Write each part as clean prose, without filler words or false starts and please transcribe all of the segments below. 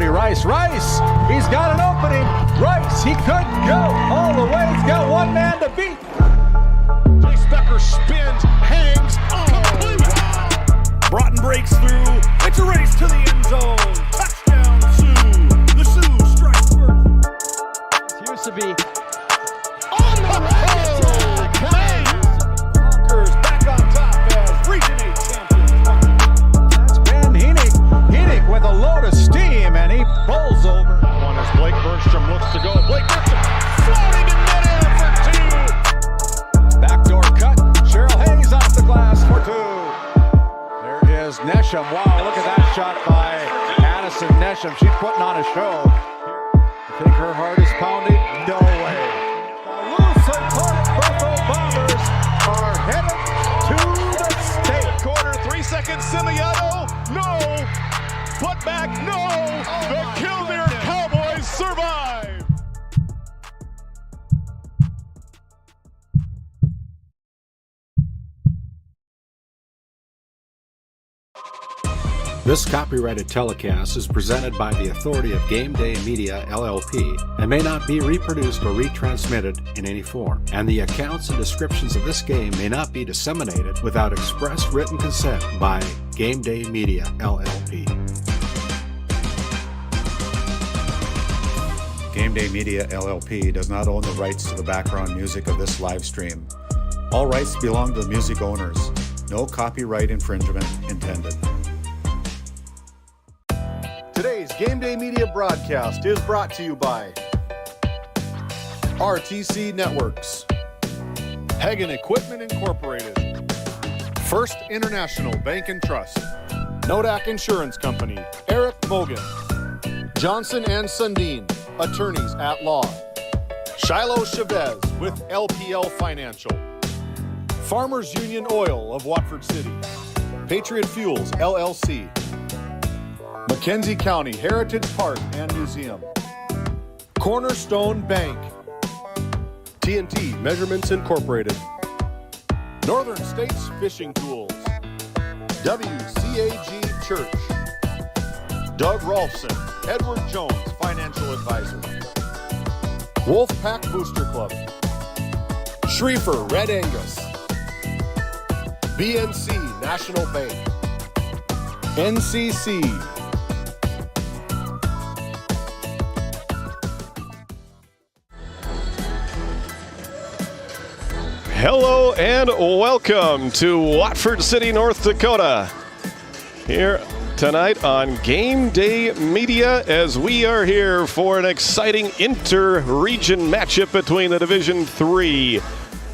Cody Rice. Rice, he's got an opening. Rice, he could go all the way. He's got one man to beat. Chase Becker spins, hangs, complete. Broughton breaks through. It's a race to the end zone. Touchdown, Sioux. The Sioux strike first. It used to be On the road. Conquers back on top as Region 8 champions. That's Ben Heenick. Heenick with a load of steam, and he pulls over. One as Blake Bergstrom looks to go. Blake Bergstrom floating in midair for two. Backdoor cut. Cheryl Hayes off the glass for two. There is Nesham. Wow, look at that shot by Addison Nesham. She's putting on a show. You think her heart is pounding? No way. The Lusitania Buffalo Bombers are headed to the state. Corner, 3 seconds, Simiato. No. Put back, no. The Killdeer Cowboys survive. This copyrighted telecast is presented by the authority of GameDay Media, LLP, and may not be reproduced or retransmitted in any form. And the accounts and descriptions of this game may not be disseminated without express written consent by GameDay Media, LLP. GameDay Media, LLP does not own the rights to the background music of this live stream. All rights belong to the music owners. No copyright infringement intended. Today's GameDay Media broadcast is brought to you by RTC Networks, Hagen Equipment Incorporated, First International Bank and Trust, Nodak Insurance Company, Eric Mogan, Johnson and Sundin, Attorneys at Law, Shiloh Chavez with LPL Financial, Farmers Union Oil of Watford City, Patriot Fuels LLC, McKenzie County Heritage Park and Museum, Cornerstone Bank, TNT Measurements Incorporated, Northern States Fishing Tools, WCAG Church, Doug Rolfson, Edward Jones Financial Advisor, Wolfpack Booster Club, Schriefer Red Angus, BNC National Bank, NCC, Hello and welcome to Watford City, North Dakota. Here tonight on Game Day Media as we are here for an exciting inter-region matchup between the Division III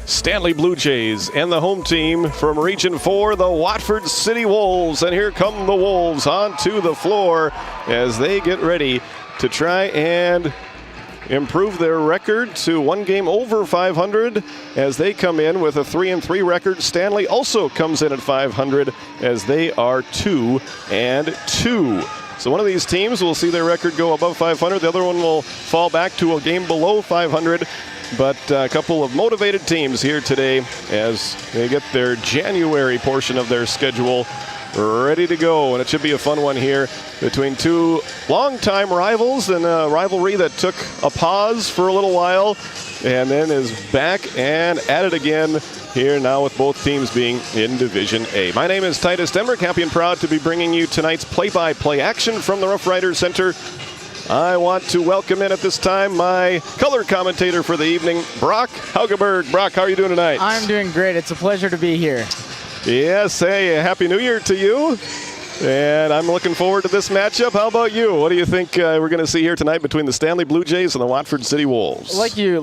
Stanley Blue Jays and the home team from Region 4, the Watford City Wolves. And here come the Wolves onto the floor as they get ready to try and improve their record to one game over 500 as they come in with a 3-3 record. Stanley also comes in at 500 as they are 2-2. So one of these teams will see their record go above 500. The other one will fall back to a game below 500. But a couple of motivated teams here today as they get their January portion of their schedule ready to go, and it should be a fun one here between two longtime rivals in a rivalry that took a pause for a little while and then is back and at it again here now with both teams being in Division A. My name is Titus Denmark, happy and proud to be bringing you tonight's play-by-play action from the Rough Riders Center. I want to welcome in at this time my color commentator for the evening, Brock Haugeberg. Brock, how are you doing tonight? I'm doing great. It's a pleasure to be here. Yes, hey, Happy New Year to you. And I'm looking forward to this matchup. How about you? What do you think we're going to see here tonight between the Stanley Blue Jays and the Watford City Wolves? Like you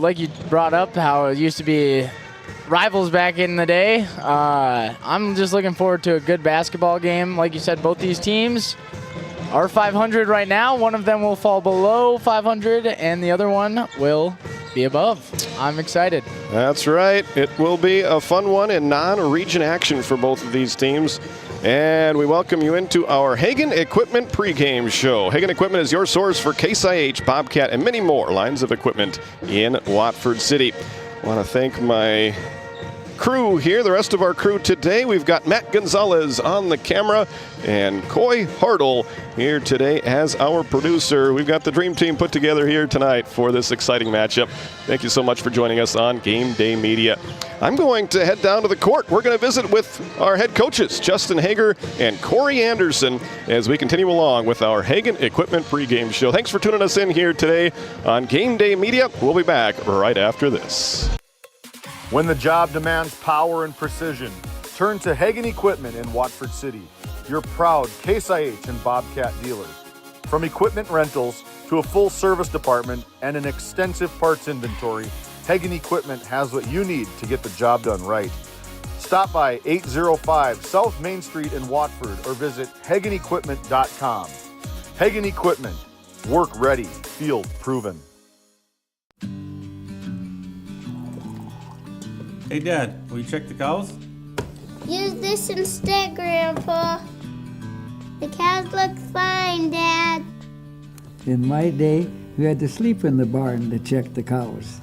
brought up how it used to be rivals back in the day. I'm just looking forward to a good basketball game. Like you said, both these teams are 500 right now. One of them will fall below 500 and the other one will be above. I'm excited. That's right. It will be a fun one in non-region action for both of these teams. And we welcome you into our Hagen Equipment pregame show. Hagen Equipment is your source for Case IH, Bobcat, and many more lines of equipment in Watford City. I want to thank my crew here, the rest of our crew today. We've got Matt Gonzalez on the camera and Coy Hartle here today as our producer. We've got the dream team put together here tonight for this exciting matchup. Thank you so much for joining us on Game Day Media. I'm going to head down to the court. We're going to visit with our head coaches, Justin Hager and Corey Anderson, as we continue along with our Hagen Equipment pregame show. Thanks for tuning us in here today on Game Day Media. We'll be back right after this. When the job demands power and precision, turn to Hagen Equipment in Watford City, your proud Case IH and Bobcat dealers. From equipment rentals to a full service department and an extensive parts inventory, Hagen Equipment has what you need to get the job done right. Stop by 805 South Main Street in Watford or visit HagenEquipment.com. Hagen Equipment, work ready, field proven. Hey Dad, will you check the cows? Use this instead, Grandpa. The cows look fine, Dad. In my day, we had to sleep in the barn to check the cows.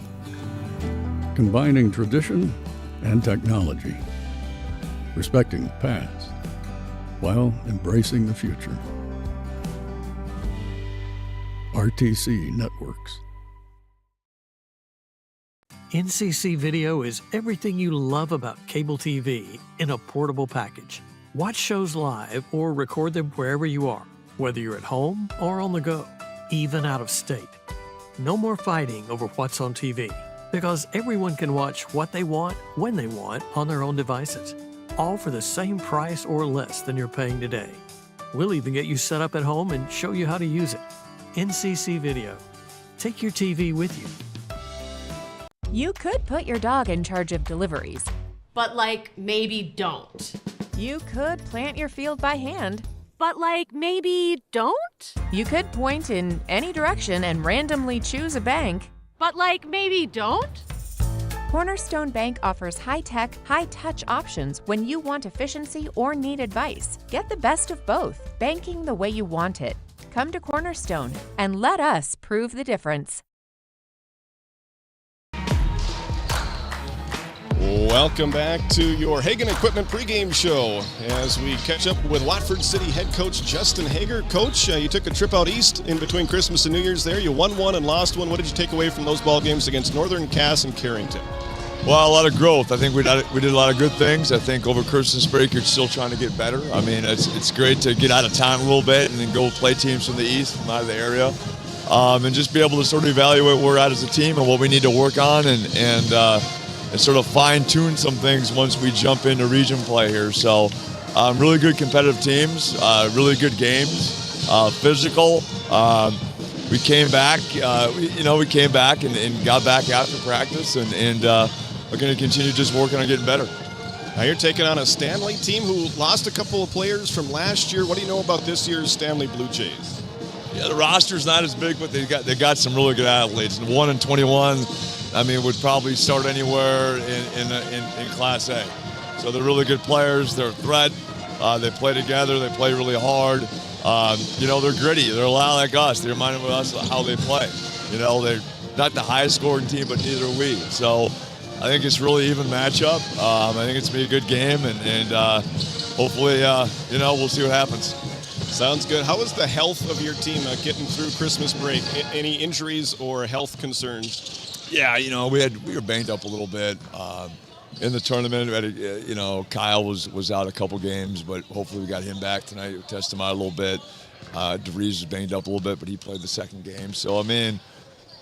Combining tradition and technology, respecting the past while embracing the future. RTC Networks. NCC Video is everything you love about cable TV in a portable package. Watch shows live or record them wherever you are, whether you're at home or on the go, even out of state. No more fighting over what's on TV, because everyone can watch what they want, when they want, on their own devices, all for the same price or less than you're paying today. We'll even get you set up at home and show you how to use it. NCC Video. Take your TV with you. You could put your dog in charge of deliveries. But maybe don't. You could plant your field by hand. But maybe don't? You could point in any direction and randomly choose a bank. But maybe don't? Cornerstone Bank offers high-tech, high-touch options when you want efficiency or need advice. Get the best of both, banking the way you want it. Come to Cornerstone and let us prove the difference. Welcome back to your Hagen Equipment pregame show as we catch up with Watford City head coach Justin Hager. Coach, you took a trip out east in between Christmas and New Year's there. You won one and lost one. What did you take away from those ball games against Northern, Cass, and Carrington? Well, a lot of growth. I think we did a lot of good things. I think over Christmas break, you're still trying to get better. I mean, it's great to get out of town a little bit and then go play teams from the east, from out of the area, and just be able to sort of evaluate where we're at as a team and what we need to work on and sort of fine-tune some things once we jump into region play here. So really good competitive teams, really good games, physical. We came back, we came back and got back after practice and we're going to continue just working on getting better. Now you're taking on a Stanley team who lost a couple of players from last year. What do you know about this year's Stanley Blue Jays? Yeah, the roster's not as big, but they got some really good athletes. And 1 and 21, I mean, would probably start anywhere in Class A. So they're really good players. They're a threat. They play together. They play really hard. They're gritty. They're a lot like us. They remind us of how they play. They're not the highest scoring team, but neither are we. So I think it's really even matchup. I think it's going to be a good game, and hopefully, we'll see what happens. Sounds good. How is the health of your team getting through Christmas break? Any injuries or health concerns? Yeah, we were banged up a little bit in the tournament. We had Kyle was out a couple games, but hopefully we got him back tonight. We tested him out a little bit. DeVries was banged up a little bit, but he played the second game. So I mean,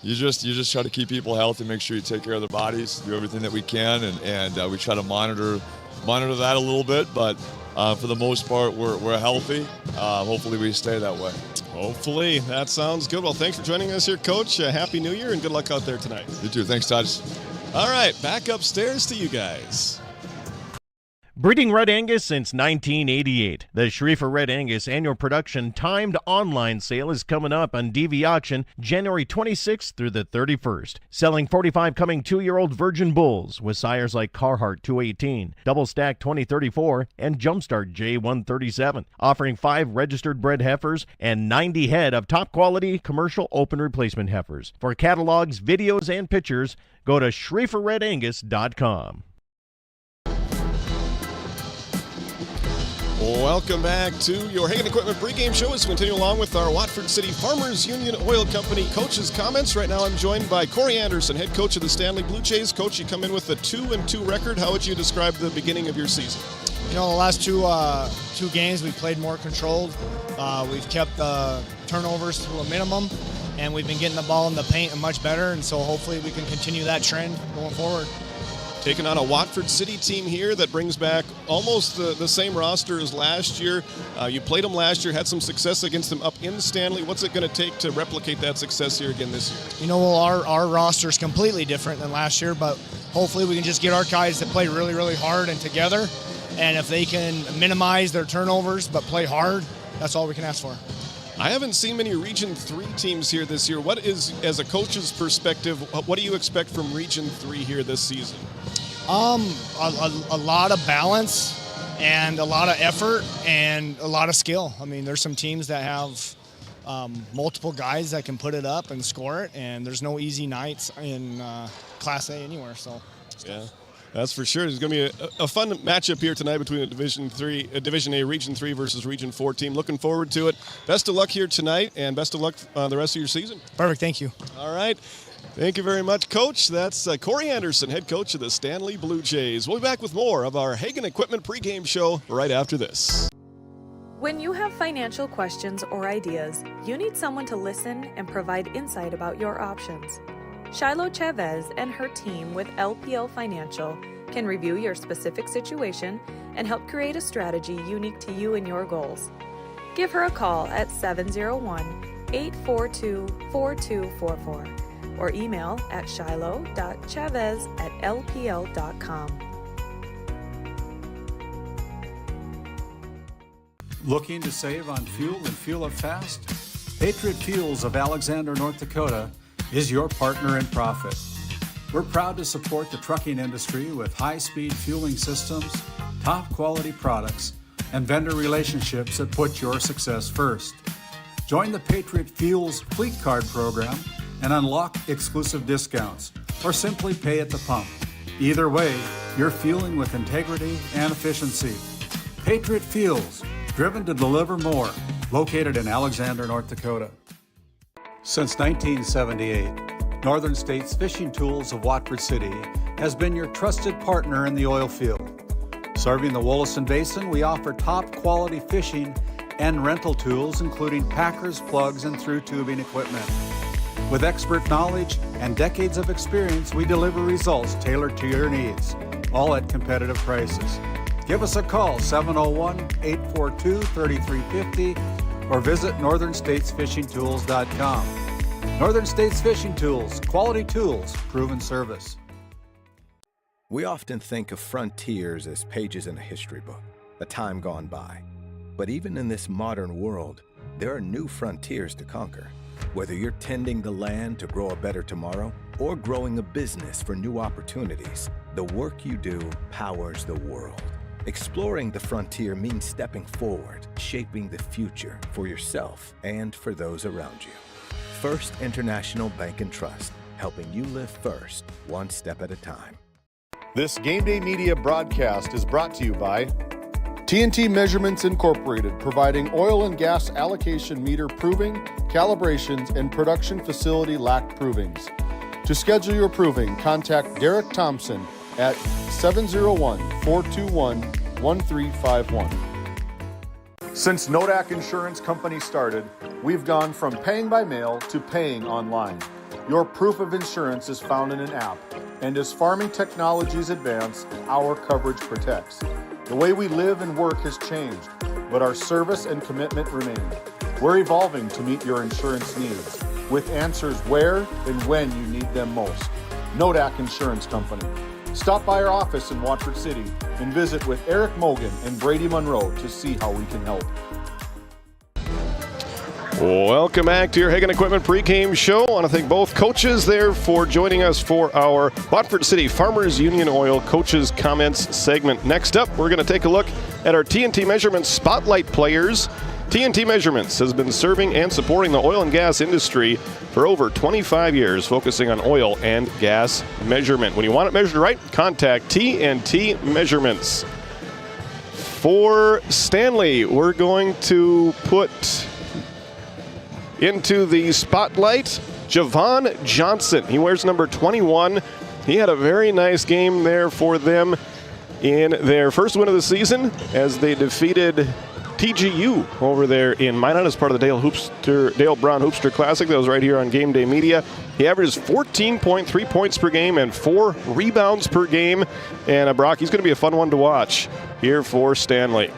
you just try to keep people healthy, make sure you take care of their bodies, do everything that we can, and we try to monitor that a little bit, but. For the most part, we're healthy. Hopefully we stay that way. Hopefully. That sounds good. Well, thanks for joining us here, Coach. Happy New Year and good luck out there tonight. You too. Thanks, Todd. All right, back upstairs to you guys. Breeding Red Angus since 1988. The Schrieffer Red Angus annual production timed online sale is coming up on DV Auction January 26th through the 31st. Selling 45 coming 2-year-old virgin bulls with sires like Carhartt 218, Double Stack 2034, and Jumpstart J137. Offering 5 registered bred heifers and 90 head of top quality commercial open replacement heifers. For catalogs, videos, and pictures, go to SchrieferRedAngus.com. Welcome back to your Hagen Equipment pregame show as we continue along with our Watford City Farmers Union Oil Company coaches' comments. Right now I'm joined by Corey Anderson, head coach of the Stanley Blue Jays. Coach, you come in with a 2-2 record. How would you describe the beginning of your season? You know, the last two games we've played more controlled. We've kept turnovers to a minimum, and we've been getting the ball in the paint much better, and so hopefully we can continue that trend going forward. Taking on a Watford City team here that brings back almost the same roster as last year. You played them last year, had some success against them up in Stanley. What's it going to take to replicate that success here again this year? You know, well, our roster is completely different than last year, but hopefully we can just get our guys to play really, really hard and together. And if they can minimize their turnovers but play hard, that's all we can ask for. I haven't seen many Region 3 teams here this year. What is, as a coach's perspective, what do you expect from Region 3 here this season? A lot of balance and a lot of effort and a lot of skill. I mean, there's some teams that have multiple guys that can put it up and score it, and there's no easy nights in Class A anywhere. So, yeah, that's for sure. There's going to be a fun matchup here tonight between a Division A Region 3 versus Region 4 team. Looking forward to it. Best of luck here tonight, and best of luck the rest of your season. Perfect. Thank you. All right. Thank you very much, Coach. That's Corey Anderson, head coach of the Stanley Blue Jays. We'll be back with more of our Hagen Equipment pregame show right after this. When you have financial questions or ideas, you need someone to listen and provide insight about your options. Shiloh Chavez and her team with LPL Financial can review your specific situation and help create a strategy unique to you and your goals. Give her a call at 701-842-4244. or email at shiloh.chavez@lpl.com. Looking to save on fuel and fuel up fast? Patriot Fuels of Alexander, North Dakota is your partner in profit. We're proud to support the trucking industry with high-speed fueling systems, top-quality products, and vendor relationships that put your success first. Join the Patriot Fuels Fleet Card program and unlock exclusive discounts, or simply pay at the pump. Either way, you're fueling with integrity and efficiency. Patriot Fuels, driven to deliver more, located in Alexander, North Dakota. Since 1978, Northern States Fishing Tools of Watford City has been your trusted partner in the oil field. Serving the Wollaston Basin, we offer top quality fishing and rental tools, including packers, plugs, and through tubing equipment. With expert knowledge and decades of experience, we deliver results tailored to your needs, all at competitive prices. Give us a call, 701-842-3350, or visit northernstatesfishingtools.com. Northern States Fishing Tools, quality tools, proven service. We often think of frontiers as pages in a history book, a time gone by. But even in this modern world, there are new frontiers to conquer. Whether you're tending the land to grow a better tomorrow or growing a business for new opportunities, the work you do powers the world. Exploring the frontier means stepping forward, shaping the future for yourself and for those around you. First International Bank and Trust, helping you live first, one step at a time. This Game Day Media broadcast is brought to you by TNT Measurements Incorporated, providing oil and gas allocation meter proving, calibrations, and production facility lack provings. To schedule your proving, contact Derek Thompson at 701-421-1351. Since Nodak Insurance Company started, we've gone from paying by mail to paying online. Your proof of insurance is found in an app, and as farming technologies advance, our coverage protects. The way we live and work has changed, but our service and commitment remain. We're evolving to meet your insurance needs, with answers where and when you need them most. Nodak Insurance Company. Stop by our office in Watford City and visit with Eric Mogan and Brady Monroe to see how we can help. Welcome back to your Hagen Equipment pregame show. I want to thank both coaches there for joining us for our Watford City Farmers Union Oil Coaches Comments segment. Next up, we're going to take a look at our TNT Measurements Spotlight players. TNT Measurements has been serving and supporting the oil and gas industry for over 25 years, focusing on oil and gas measurement. When you want it measured right, contact TNT Measurements. For Stanley, we're going to put into the spotlight Javon Johnson. He wears number 21. He had a very nice game there for them in their first win of the season as they defeated TGU over there in Minot as part of the Dale Brown Hoopster Classic. That was right here on Game Day Media. He averages 14.3 points per game and 4 rebounds per game. And Brock, he's going to be a fun one to watch here for Stanley.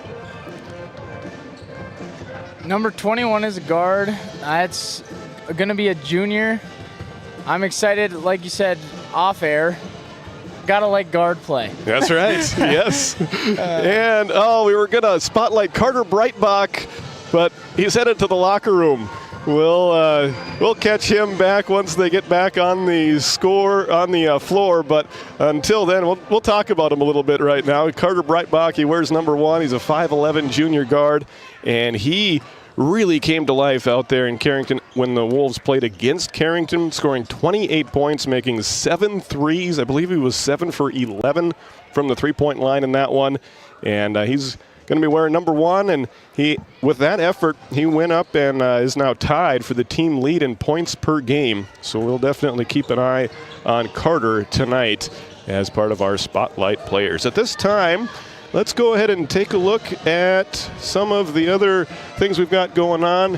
Number 21 is a guard. That's going to be a junior. I'm excited, like you said, off air. Gotta like guard play. That's right. Yes. And we were gonna spotlight Carter Breitbach, but he's headed to the locker room. We'll catch him back once they get back on the floor. But until then, we'll talk about him a little bit right now. Carter Breitbach, he wears number 1. He's a 5'11" junior guard, and he really came to life out there in Carrington when the Wolves played against Carrington, scoring 28 points, making 7 threes. I believe he was 7 for 11 from the three-point line in that one. And he's going to be wearing number 1. And with that effort, he went up and is now tied for the team lead in points per game. So we'll definitely keep an eye on Carter tonight as part of our spotlight players. At this time, let's go ahead and take a look at some of the other things we've got going on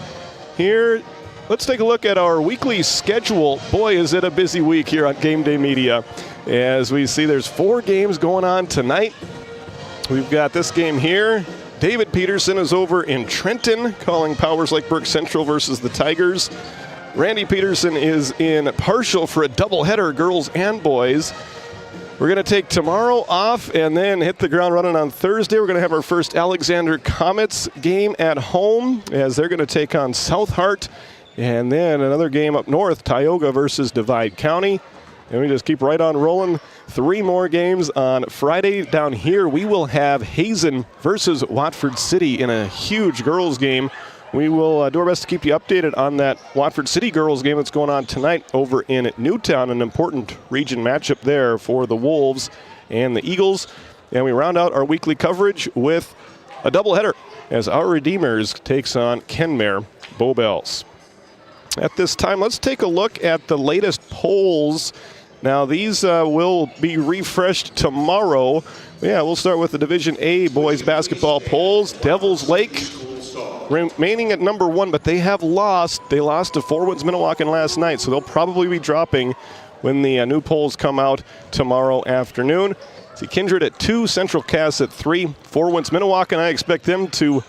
here. Let's take a look at our weekly schedule. Boy, is it a busy week here on Game Day Media. As we see, there's 4 games going on tonight. We've got this game here. David Peterson is over in Trenton calling Powers Lake Burke Central versus the Tigers. Randy Peterson is in Partial for a doubleheader, girls and boys. We're going to take tomorrow off and then hit the ground running on Thursday. We're going to have our first Alexander Comets game at home as they're going to take on South Hart. And then another game up north, Tioga versus Divide County. And we just keep right on rolling. 3 more games on Friday. Down here, we will have Hazen versus Watford City in a huge girls game. We will do our best to keep you updated on that Watford City girls game that's going on tonight over in Newtown, an important region matchup there for the Wolves and the Eagles. And we round out our weekly coverage with a doubleheader as our Redeemers takes on Kenmare Bowbells. At this time, let's take a look at the latest polls. Now, these will be refreshed tomorrow. Yeah, we'll start with the Division A boys basketball polls. Devils Lake remaining at number 1, but they have lost. They lost to Four Winds Minnewacan last night, so they'll probably be dropping when the new polls come out tomorrow afternoon. See Kindred at 2, Central Cass at 3. Four Winds Minnewacan, I expect them to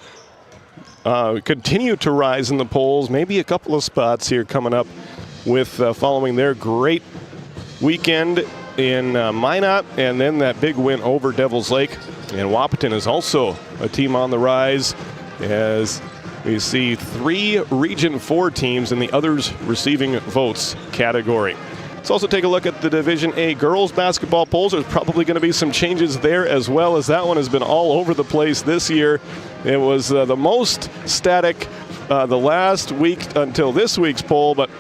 continue to rise in the polls. Maybe a couple of spots here coming up with following their great weekend in Minot and then that big win over Devils Lake. And Wahpeton is also a team on the rise, as we see 3 Region 4 teams in the others receiving votes category. Let's also take a look at the Division A girls basketball polls. There's probably going to be some changes there as well, as that one has been all over the place this year. It was the most static the last week until this week's poll, but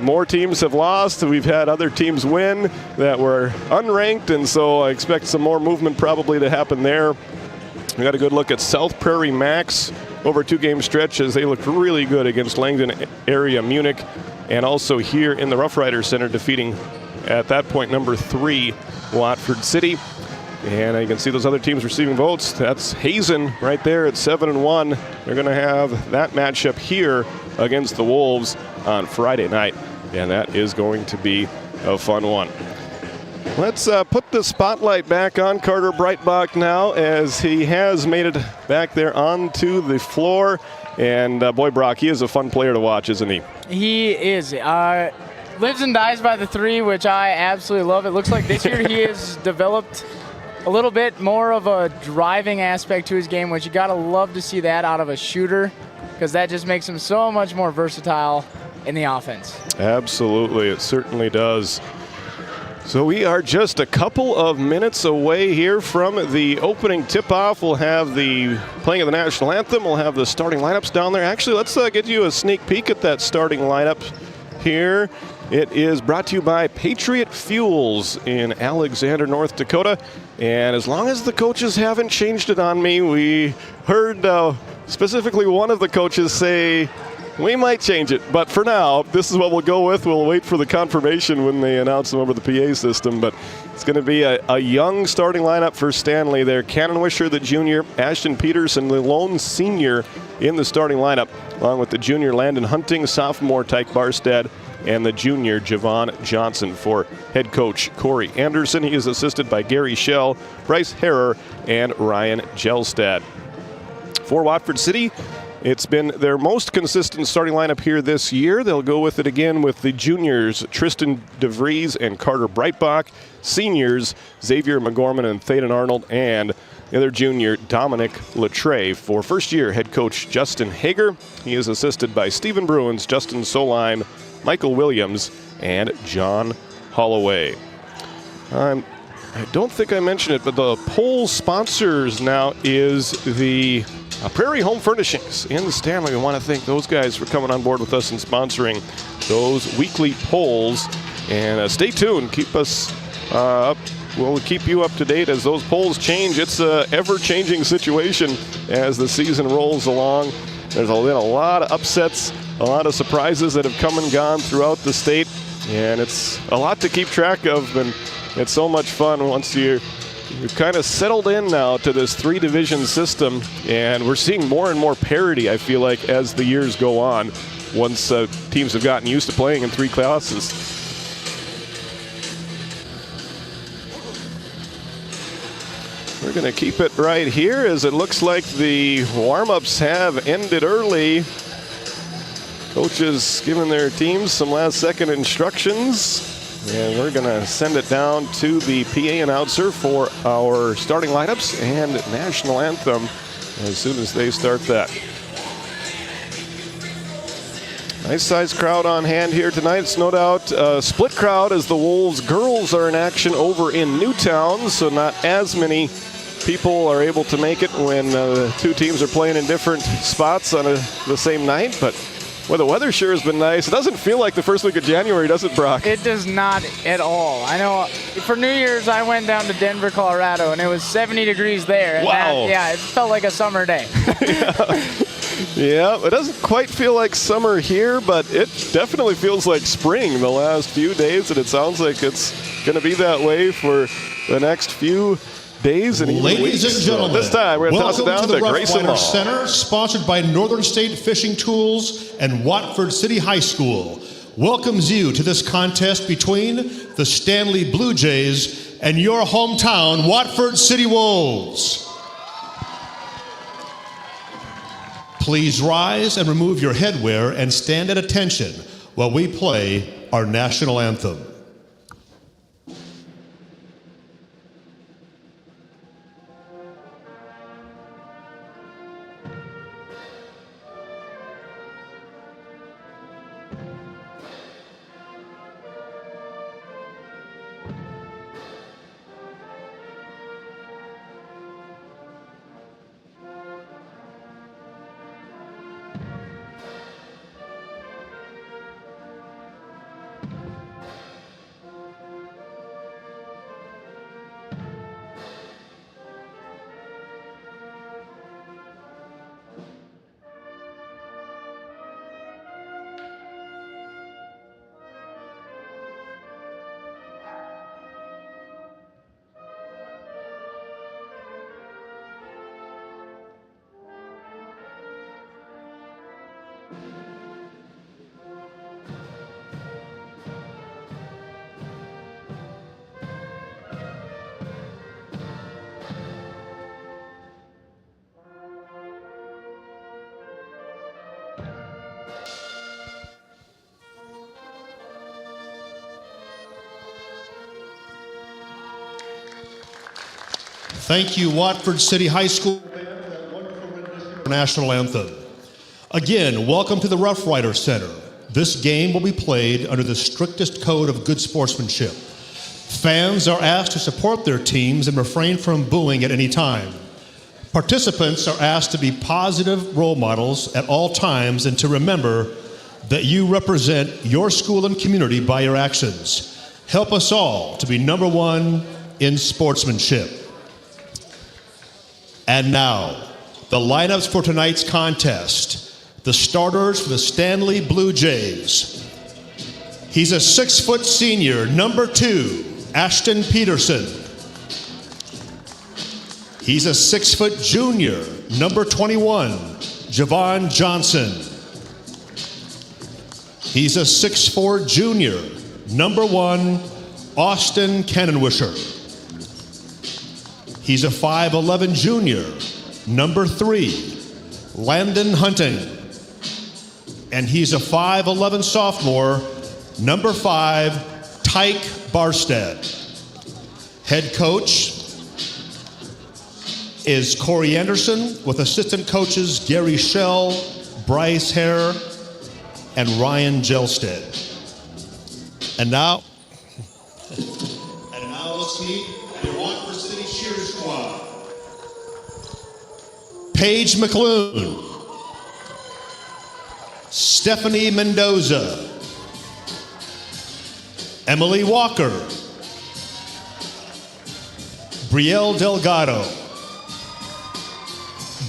more teams have lost. We've had other teams win that were unranked, and so I expect some more movement probably to happen there. We got a good look at South Prairie Max over a 2-game stretch as they looked really good against Langdon area Munich, and also here in the Rough Rider Center defeating at that point number 3 Watford City. And you can see those other teams receiving votes. That's Hazen right there at 7-1. They're going to have that matchup here against the Wolves on Friday night, and that is going to be a fun one. Let's put the spotlight back on Carter Breitbach now, as he has made it back there onto the floor. And boy, Brock, he is a fun player to watch, isn't he? He is. Lives and dies by the 3, which I absolutely love. It looks like this year he has developed a little bit more of a driving aspect to his game, which you got to love to see that out of a shooter, because that just makes him so much more versatile in the offense. Absolutely, it certainly does. So we are just a couple of minutes away here from the opening tip-off. We'll have the playing of the national anthem. We'll have the starting lineups down there. Actually, let's get you a sneak peek at that starting lineup here. It is brought to you by Patriot Fuels in Alexander, North Dakota. And as long as the coaches haven't changed it on me, we heard specifically one of the coaches say, we might change it, but for now, this is what we'll go with. We'll wait for the confirmation when they announce them over the PA system, but it's going to be a young starting lineup for Stanley there. Cannon Wisher, the junior, Ashton Peterson, the lone senior in the starting lineup, along with the junior Landon Hunting, sophomore Tyke Barstad, and the junior Javon Johnson. For head coach Corey Anderson, he is assisted by Gary Schell, Bryce Harrer, and Ryan Gelstad. For Watford City, it's been their most consistent starting lineup here this year. They'll go with it again with the juniors, Tristan DeVries and Carter Breitbach. Seniors, Xavier McGorman and Thaden Arnold, and the other junior, Dominic Latre. For first-year head coach Justin Hager, he is assisted by Stephen Bruins, Justin Solheim, Michael Williams, and John Holloway. I don't think I mentioned it, but the poll sponsors now is the Prairie Home Furnishings in Stanley. We want to thank those guys for coming on board with us and sponsoring those weekly polls. And stay tuned. Keep us up. We'll keep you up to date as those polls change. It's an ever-changing situation as the season rolls along. There's been a lot of upsets, a lot of surprises that have come and gone throughout the state. And it's a lot to keep track of, and it's so much fun once you're kind of settled in now to this 3-division system, and we're seeing more and more parity, I feel like, as the years go on, once teams have gotten used to playing in 3 classes. We're going to keep it right here as it looks like the warm-ups have ended early. Coaches giving their teams some last-second instructions. And we're going to send it down to the PA announcer for our starting lineups and national anthem as soon as they start that. Nice sized crowd on hand here tonight. It's no doubt a split crowd as the Wolves girls are in action over in Newtown, so not as many people are able to make it when the two teams are playing in different spots on the same night. But well, the weather sure has been nice. It doesn't feel like the first week of January, does it, Brock? It does not at all. I know for New Year's I went down to Denver, Colorado, and it was 70 degrees there. And wow. It felt like a summer day. Yeah, it doesn't quite feel like summer here, but it definitely feels like spring the last few days, and it sounds like it's going to be that way for the next few days and Ladies and gentlemen, this time we're going to toss it down welcome to the Rough Grayson Rider Hall. Center, sponsored by Northern State Fishing Tools and Watford City High School. Welcomes you to this contest between the Stanley Blue Jays and your hometown Watford City Wolves. Please rise and remove your headwear and stand at attention while we play our national anthem. Thank you, Watford City High School Band, for that wonderful rendition of our national anthem. Again, welcome to the Rough Rider Center. This game will be played under the strictest code of good sportsmanship. Fans are asked to support their teams and refrain from booing at any time. Participants are asked to be positive role models at all times and to remember, that you represent your school and community by your actions. Help us all to be number one in sportsmanship. And now, the lineups for tonight's contest. The starters for the Stanley Blue Jays. He's a 6-foot senior, number 2, Ashton Peterson. He's a 6-foot junior, number 21, Javon Johnson. He's a 6'4" junior, number 1, Austin Cannonwisher. He's a 5'11" junior, number 3, Landon Hunting. And he's a 5'11" sophomore, number 5, Tyke Barstead. Head coach is Corey Anderson with assistant coaches Gary Schell, Bryce Hare, and Ryan Gelstead. And now let's meet your Watford City cheer squad. Paige McClune, Stephanie Mendoza, Emily Walker, Brielle Delgado,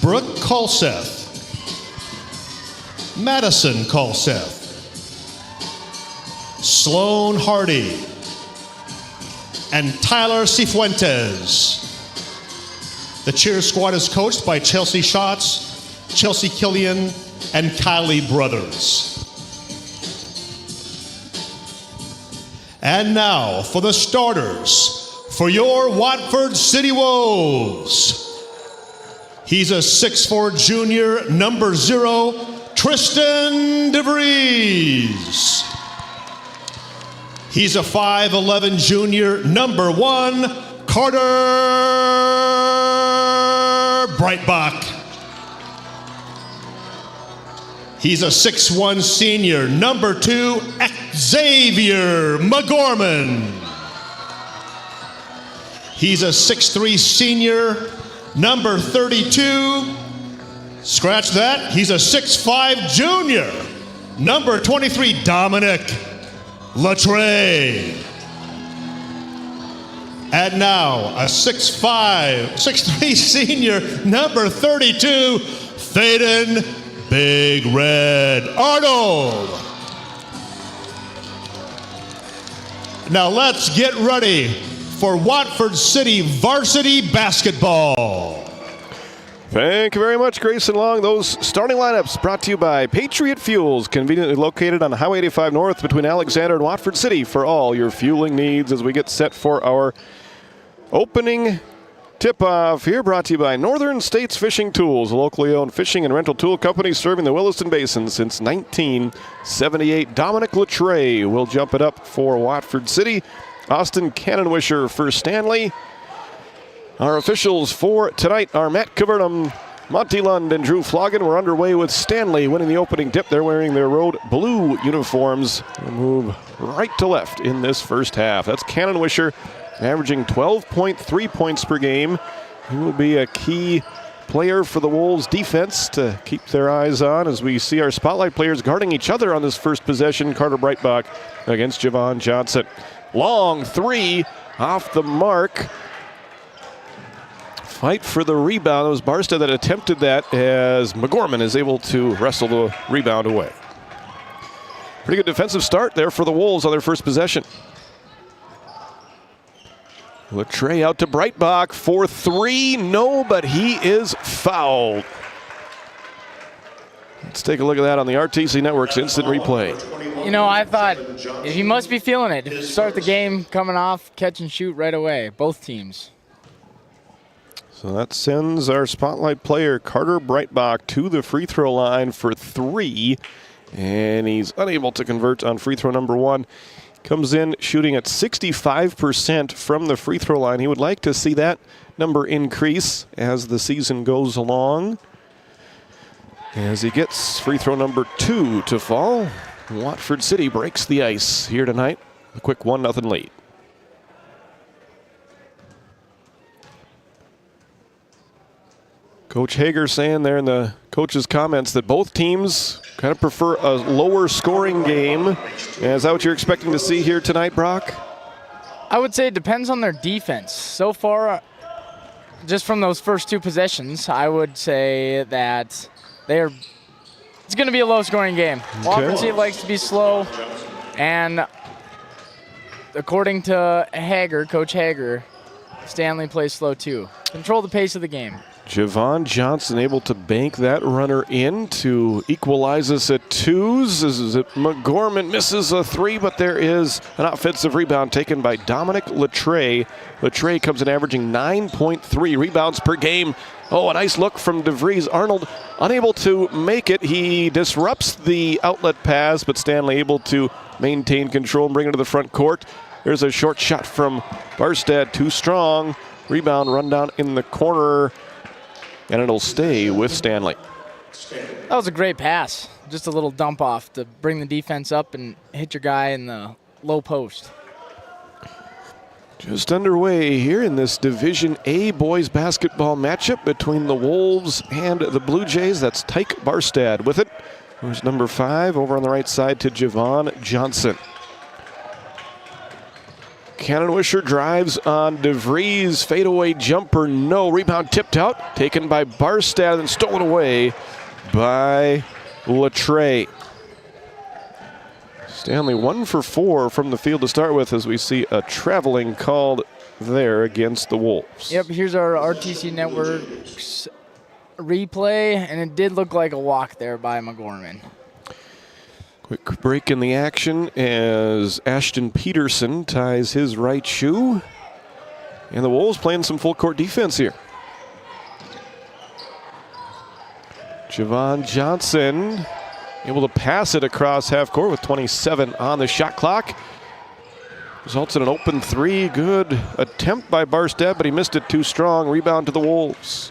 Brooke Colseth, Madison Colseth, Sloan Hardy, and Tyler Cifuentes. The cheer squad is coached by Chelsea Schatz, Chelsea Killian, and Kylie Brothers. And now for the starters for your Watford City Wolves. He's a 6'4" junior, number 0, Tristan DeVries. He's a 5'11" junior, number 1, Carter Breitbach. He's a 6'1" senior, number 2, Xavier McGorman. He's a 6'3" senior, number 32, scratch that, he's a 6'5" junior, number 23, Dominic Latre. And now, a 6'3" senior, number 32, Thaden Big Red Arnold. Now let's get ready for Watford City varsity basketball. Thank you very much, Grayson Long. Those starting lineups brought to you by Patriot Fuels, conveniently located on Highway 85 North between Alexander and Watford City for all your fueling needs as we get set for our opening tip-off here, brought to you by Northern States Fishing Tools, a locally owned fishing and rental tool company serving the Williston Basin since 1978. Dominic Latre will jump it up for Watford City. Austin Cannonwisher for Stanley. Our officials for tonight are Matt Cavernum, Monty Lund, and Drew Floggen. We're underway with Stanley winning the opening tip. They're wearing their road blue uniforms. We'll move right to left in this first half. That's Cannonwisher, averaging 12.3 points per game. He will be a key player for the Wolves defense to keep their eyes on as we see our spotlight players guarding each other on this first possession. Carter Breitbach against Javon Johnson. Long 3 off the mark. Fight for the rebound. It was Barstead that attempted that as McGorman is able to wrestle the rebound away. Pretty good defensive start there for the Wolves on their first possession. Latre out to Breitbach for 3. No, but he is fouled. Let's take a look at that on the RTC Network's instant replay. You know, I thought he must be feeling it. Start the game coming off, catch and shoot right away, both teams. So that sends our spotlight player, Carter Breitbach, to the free throw line for 3. And he's unable to convert on free throw number 1. Comes in shooting at 65% from the free throw line. He would like to see that number increase as the season goes along. As he gets free throw number 2 to fall, Watford City breaks the ice here tonight. A quick 1-0 lead. Coach Hager saying there in the coach's comments that both teams kind of prefer a lower scoring game. Is that what you're expecting to see here tonight, Brock? I would say it depends on their defense. So far, just from those first 2 possessions, I would say that it's going to be a low-scoring game. Watford City likes to be slow, and according to Coach Hager, Stanley plays slow too. Control the pace of the game. Javon Johnson able to bank that runner in to equalize us at 2s. This is it. McGorman misses a 3, but there is an offensive rebound taken by Dominic Latre. Latre comes in averaging 9.3 rebounds per game. Oh, a nice look from DeVries. Arnold unable to make it. He disrupts the outlet pass, but Stanley able to maintain control and bring it to the front court. There's a short shot from Barstad, too strong. Rebound run down in the corner, and it'll stay with Stanley. That was a great pass. Just a little dump off to bring the defense up and hit your guy in the low post. Just underway here in this Division A boys basketball matchup between the Wolves and the Blue Jays. That's Tyke Barstad with it. There's number 5 over on the right side to Javon Johnson. Cannonwisher drives on DeVries. Fadeaway jumper, no. Rebound tipped out. Taken by Barstad and stolen away by Latre. Stanley 1 for 4 from the field to start with as we see a traveling called there against the Wolves. Yep, here's our RTC Network's replay, and it did look like a walk there by McGorman. Quick break in the action as Ashton Peterson ties his right shoe. And the Wolves playing some full court defense here. Javon Johnson able to pass it across half court with 27 on the shot clock. Results in an open 3. Good attempt by Barstad, but he missed it too strong. Rebound to the Wolves.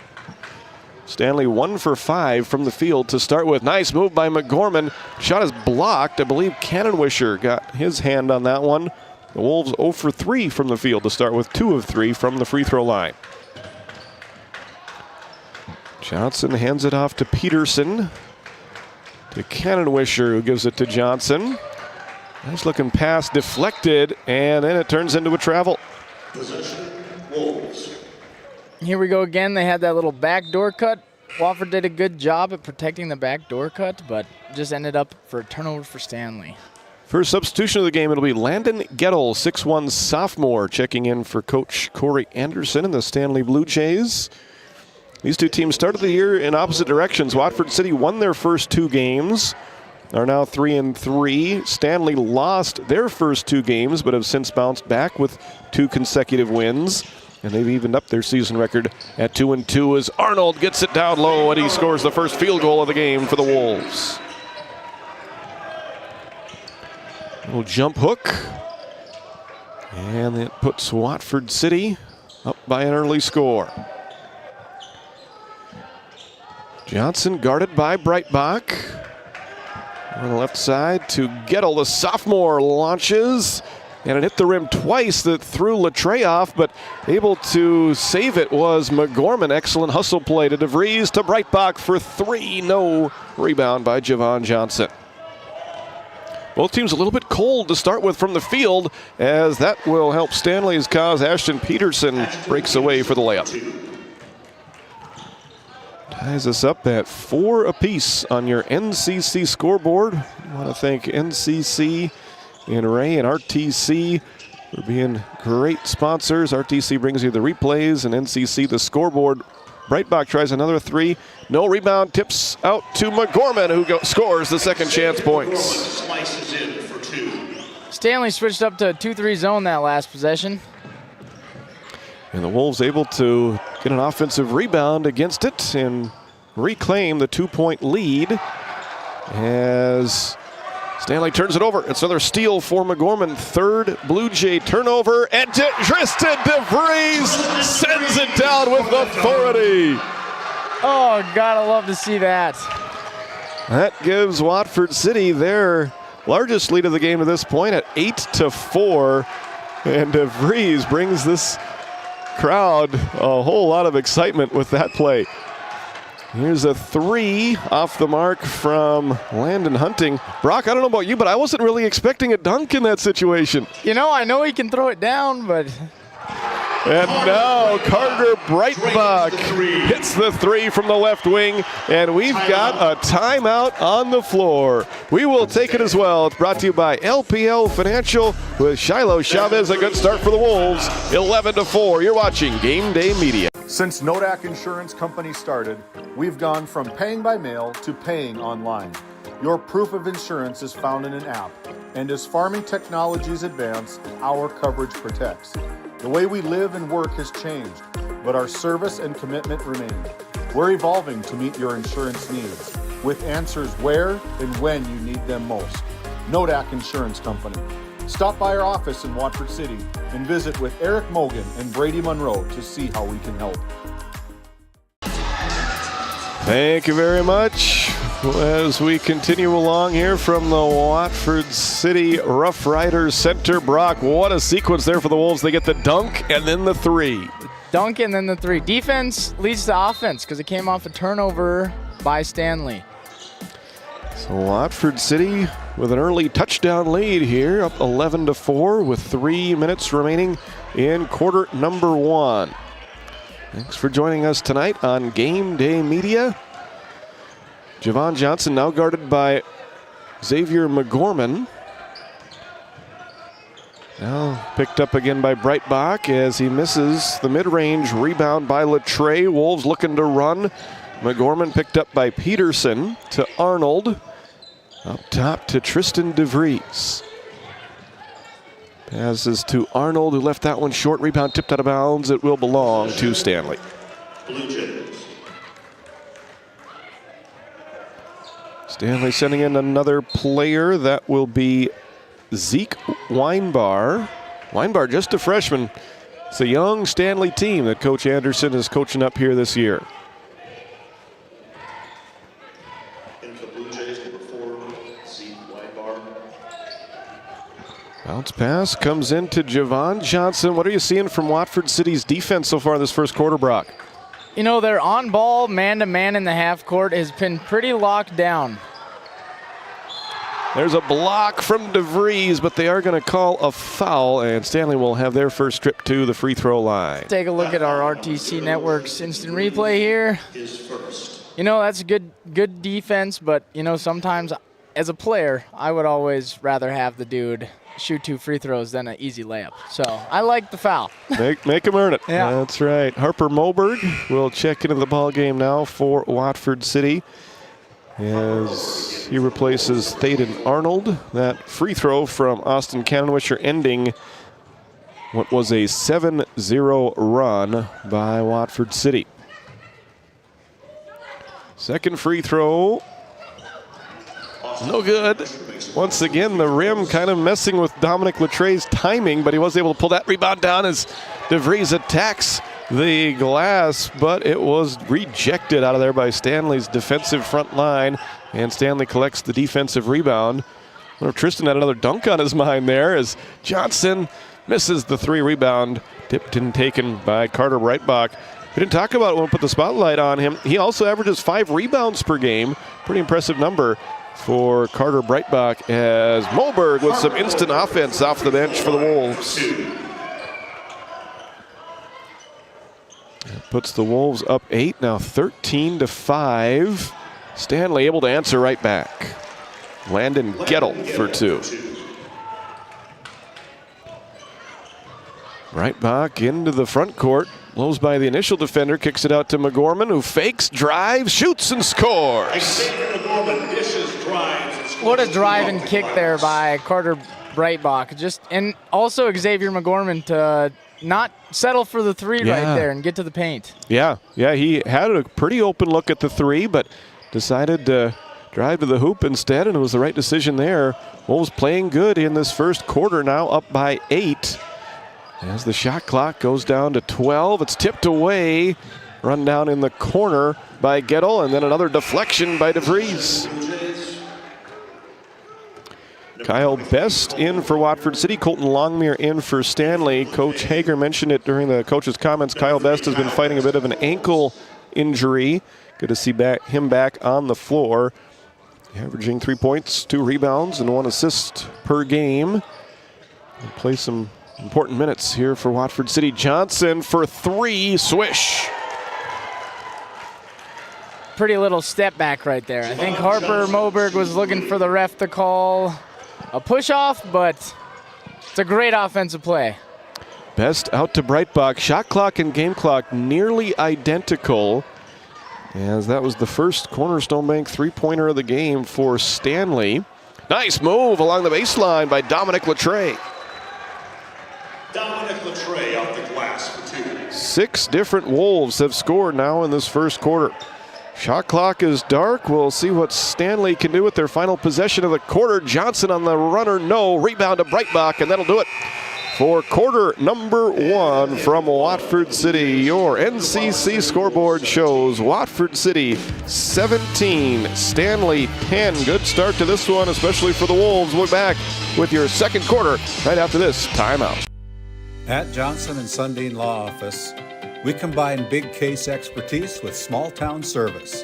Stanley 1 for 5 from the field to start with. Nice move by McGorman. Shot is blocked. I believe Cannonwisher got his hand on that one. The Wolves 0 for 3 from the field to start with, 2 of 3 from the free throw line. Johnson hands it off to Peterson. To Cannonwisher, who gives it to Johnson. Nice looking pass, deflected, and then it turns into a travel. Possession, Wolves. Here we go again. They had that little backdoor cut. Watford did a good job at protecting the backdoor cut, but just ended up for a turnover for Stanley. First substitution of the game, it'll be Landon Gettle, 6'1" sophomore, checking in for Coach Corey Anderson and the Stanley Blue Jays. These two teams started the year in opposite directions. Watford City won their first 2 games, are now 3-3. Stanley lost their first 2 games, but have since bounced back with 2 consecutive wins. And they've evened up their season record at 2-2 as Arnold gets it down low and he scores the first field goal of the game for the Wolves. Little jump hook. And that puts Watford City up by an early score. Johnson guarded by Breitbach. On the left side to Gettle, the sophomore launches. And it hit the rim twice that threw Latre off, but able to save it was McGorman. Excellent hustle play to DeVries to Breitbach for 3. No rebound by Javon Johnson. Both teams a little bit cold to start with from the field, as that will help Stanley's cause. Ashton Peterson breaks away for the layup. Ties us up at 4 apiece on your NCC scoreboard. I want to thank NCC and Ray and RTC for being great sponsors. RTC brings you the replays and NCC the scoreboard. Breitbach tries another 3. No rebound, tips out to McGorman, who scores the second chance points. Stanley switched up to a 2-3 zone that last possession. And the Wolves able to get an offensive rebound against it and reclaim the 2-point lead as Stanley turns it over. It's another steal for McGorman. 3rd Blue Jay turnover, and Tristan DeVries sends it down with authority. Oh, gotta love to see that. That gives Watford City their largest lead of the game to this point at 8-4. And DeVries brings this crowd a whole lot of excitement with that play. Here's a 3 off the mark from Landon Hunting. Brock, I don't know about you, but I wasn't really expecting a dunk in that situation. You know, I know he can throw it down, but... And now Carter Breitbach hits the 3 from the left wing, and we've got a timeout on the floor. We will take it as well. It's brought to you by LPL Financial with Shiloh Chavez. A good start for the Wolves, 11-4. You're watching Game Day Media. Since Nodak Insurance Company started, we've gone from paying by mail to paying online. Your proof of insurance is found in an app, and as farming technologies advance, our coverage protects. The way we live and work has changed, but our service and commitment remain. We're evolving to meet your insurance needs, with answers where and when you need them most. Nodak Insurance Company. Stop by our office in Watford City and visit with Eric Mogan and Brady Monroe to see how we can help. Thank you very much. As we continue along here from the Watford City Rough Riders Center, Brock, what a sequence there for the Wolves. They get the dunk and then the 3. Dunk and then the 3. Defense leads to offense because it came off a turnover by Stanley. So Watford City with an early touchdown lead here, up 11-4 with 3 minutes remaining in quarter number 1. Thanks for joining us tonight on Game Day Media. Javon Johnson now guarded by Xavier McGorman. Now picked up again by Breitbach as he misses the mid-range rebound by Latre. Wolves looking to run. McGorman picked up by Peterson to Arnold. Up top to Tristan DeVries. Passes to Arnold, who left that one short. Rebound tipped out of bounds. It will belong to Stanley. Stanley sending in another player. That will be Zeke Weinbar. Weinbar, just a freshman. It's a young Stanley team that Coach Anderson is coaching up here this year. Bounce pass comes into Javon Johnson. What are you seeing from Watford City's defense so far this first quarter, Brock? You know, their on-ball man-to-man in the half court has been pretty locked down. There's a block from DeVries, but they are going to call a foul, and Stanley will have their first trip to the free throw line. Take a look at our RTC Network's instant replay here. You know, that's good defense, but, you know, sometimes as a player, I would always rather have the dude shoot 2 free throws than an easy layup. So I like the foul. Make him earn it. Yeah. That's right. Harper Moberg will check into the ball game now for Watford City as he replaces Thaden Arnold. That free throw from Austin Cannonwisher ending what was a 7-0 run by Watford City. Second free throw. No good. Once again, the rim kind of messing with Dominic Latre's timing, but he was able to pull that rebound down as DeVries attacks the glass, but it was rejected out of there by Stanley's defensive front line, and Stanley collects the defensive rebound. I wonder if Tristan had another dunk on his mind there as Johnson misses the 3 rebound, tipped and taken by Carter Breitbach. We didn't talk about it when we put the spotlight on him. He also averages 5 rebounds per game. Pretty impressive number for Carter Breitbach as Moberg with some instant offense off the bench for the Wolves. That puts the Wolves up 8, now 13-5. Stanley able to answer right back. Landon Gettle for 2. Breitbach into the front court. Blows by the initial defender, kicks it out to McGorman, who fakes, drives, shoots, and scores. What a drive and kick there by Carter Breitbach. And also Xavier McGorman to not settle for the 3 right there and get to the paint. Yeah, he had a pretty open look at the 3, but decided to drive to the hoop instead, and it was the right decision there. Wolves playing good in this first quarter, now up by 8. As the shot clock goes down to 12, it's tipped away. Run down in the corner by Gettle, and then another deflection by DeVries. Kyle Best in for Watford City. Colton Longmire in for Stanley. Coach Hager mentioned it during the coach's comments. Kyle Best has been fighting a bit of an ankle injury. Good to see him back on the floor, averaging 3 points, 2 rebounds, and 1 assist per game. He'll play some important minutes here for Watford City. Johnson for 3, swish. Pretty little step back right there. I think Harper Moberg was looking for the ref to call a push-off, but it's a great offensive play. Best out to Breitbach. Shot clock and game clock nearly identical, as that was the first Cornerstone Bank three-pointer of the game for Stanley. Nice move along the baseline by Dominic Latre. Dominic Latre off the glass for 2. 6 different Wolves have scored now in this first quarter. Shot clock is dark. We'll see what Stanley can do with their final possession of the quarter. Johnson on the runner, no. Rebound to Breitbach, and that'll do it for quarter number 1 from Watford City. Your NCC scoreboard shows Watford City 17, Stanley 10. Good start to this one, especially for the Wolves. We'll be back with your second quarter right after this timeout. At Johnson & Sundin Law Office, we combine big case expertise with small town service.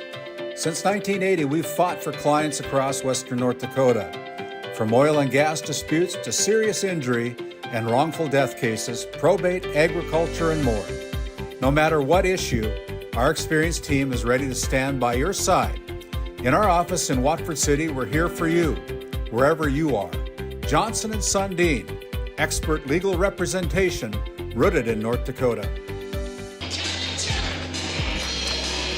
Since 1980, we've fought for clients across western North Dakota. From oil and gas disputes to serious injury and wrongful death cases, probate, agriculture, and more. No matter what issue, our experienced team is ready to stand by your side. In our office in Watford City, we're here for you, wherever you are. Johnson & Sundin, expert legal representation rooted in North Dakota.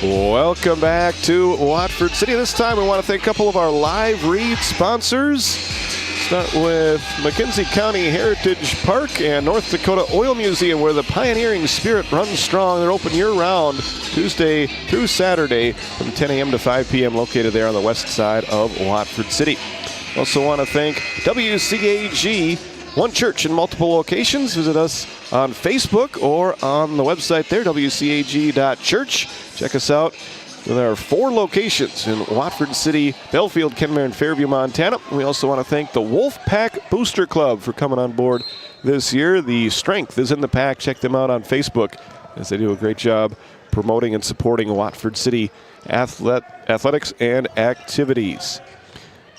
Welcome back to Watford City. This time we want to thank a couple of our live read sponsors. Start with McKenzie County Heritage Park and North Dakota Oil Museum, where the pioneering spirit runs strong. They're open year-round, Tuesday through Saturday from 10 a.m. to 5 p.m., located there on the west side of Watford City. Also want to thank WCAG, one church in multiple locations. Visit us on Facebook or on the website there, wcag.church. Check us out with our 4 locations in Watford City, Belfield, Kenmare, and Fairview, Montana. We also want to thank the Wolfpack Booster Club for coming on board this year. The strength is in the pack. Check them out on Facebook, as they do a great job promoting and supporting Watford City athletics and activities.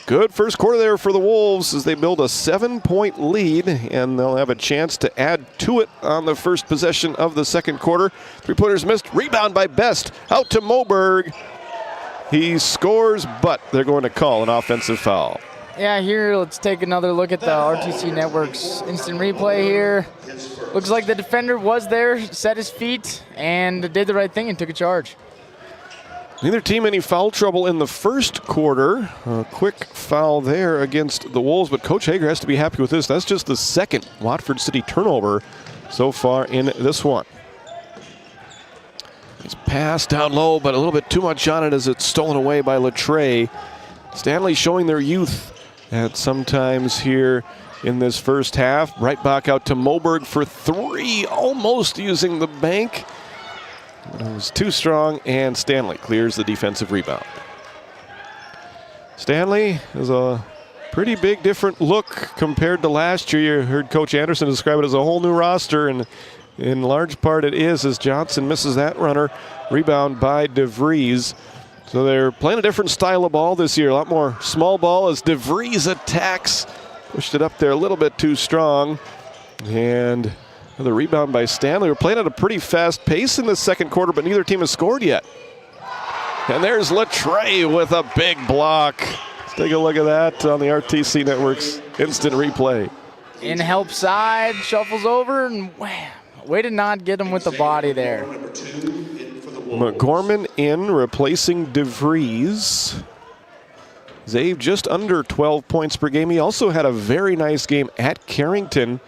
Good first quarter there for the Wolves as they build a 7-point lead, and they'll have a chance to add to it on the first possession of the second quarter. 3-pointers missed. Rebound by Best. Out to Moberg. He scores, but they're going to call an offensive foul. Yeah, here, let's take another look at the RTC Network's instant replay here. Looks like the defender was there, set his feet, and did the right thing and took a charge. Neither team any foul trouble in the first quarter. A quick foul there against the Wolves, but Coach Hager has to be happy with this. That's just the second Watford City turnover so far in this one. It's passed down low, but a little bit too much on it as it's stolen away by Latre. Stanley showing their youth at sometimes here in this first half. Breitbach out to Moberg for 3, almost using the bank. It was too strong, and Stanley clears the defensive rebound. Stanley is a pretty big different look compared to last year. You heard Coach Anderson describe it as a whole new roster, and in large part it is, as Johnson misses that runner. Rebound by DeVries. So they're playing a different style of ball this year, a lot more small ball as DeVries attacks. Pushed it up there a little bit too strong, and the rebound by Stanley. We're playing at a pretty fast pace in the second quarter, but neither team has scored yet. And there's Latre with a big block. Let's take a look at that on the RTC Network's instant replay. In help side, shuffles over, and way to not get him with the body there. McGorman in, replacing DeVries. Zave just under 12 points per game. He also had a very nice game at Carrington.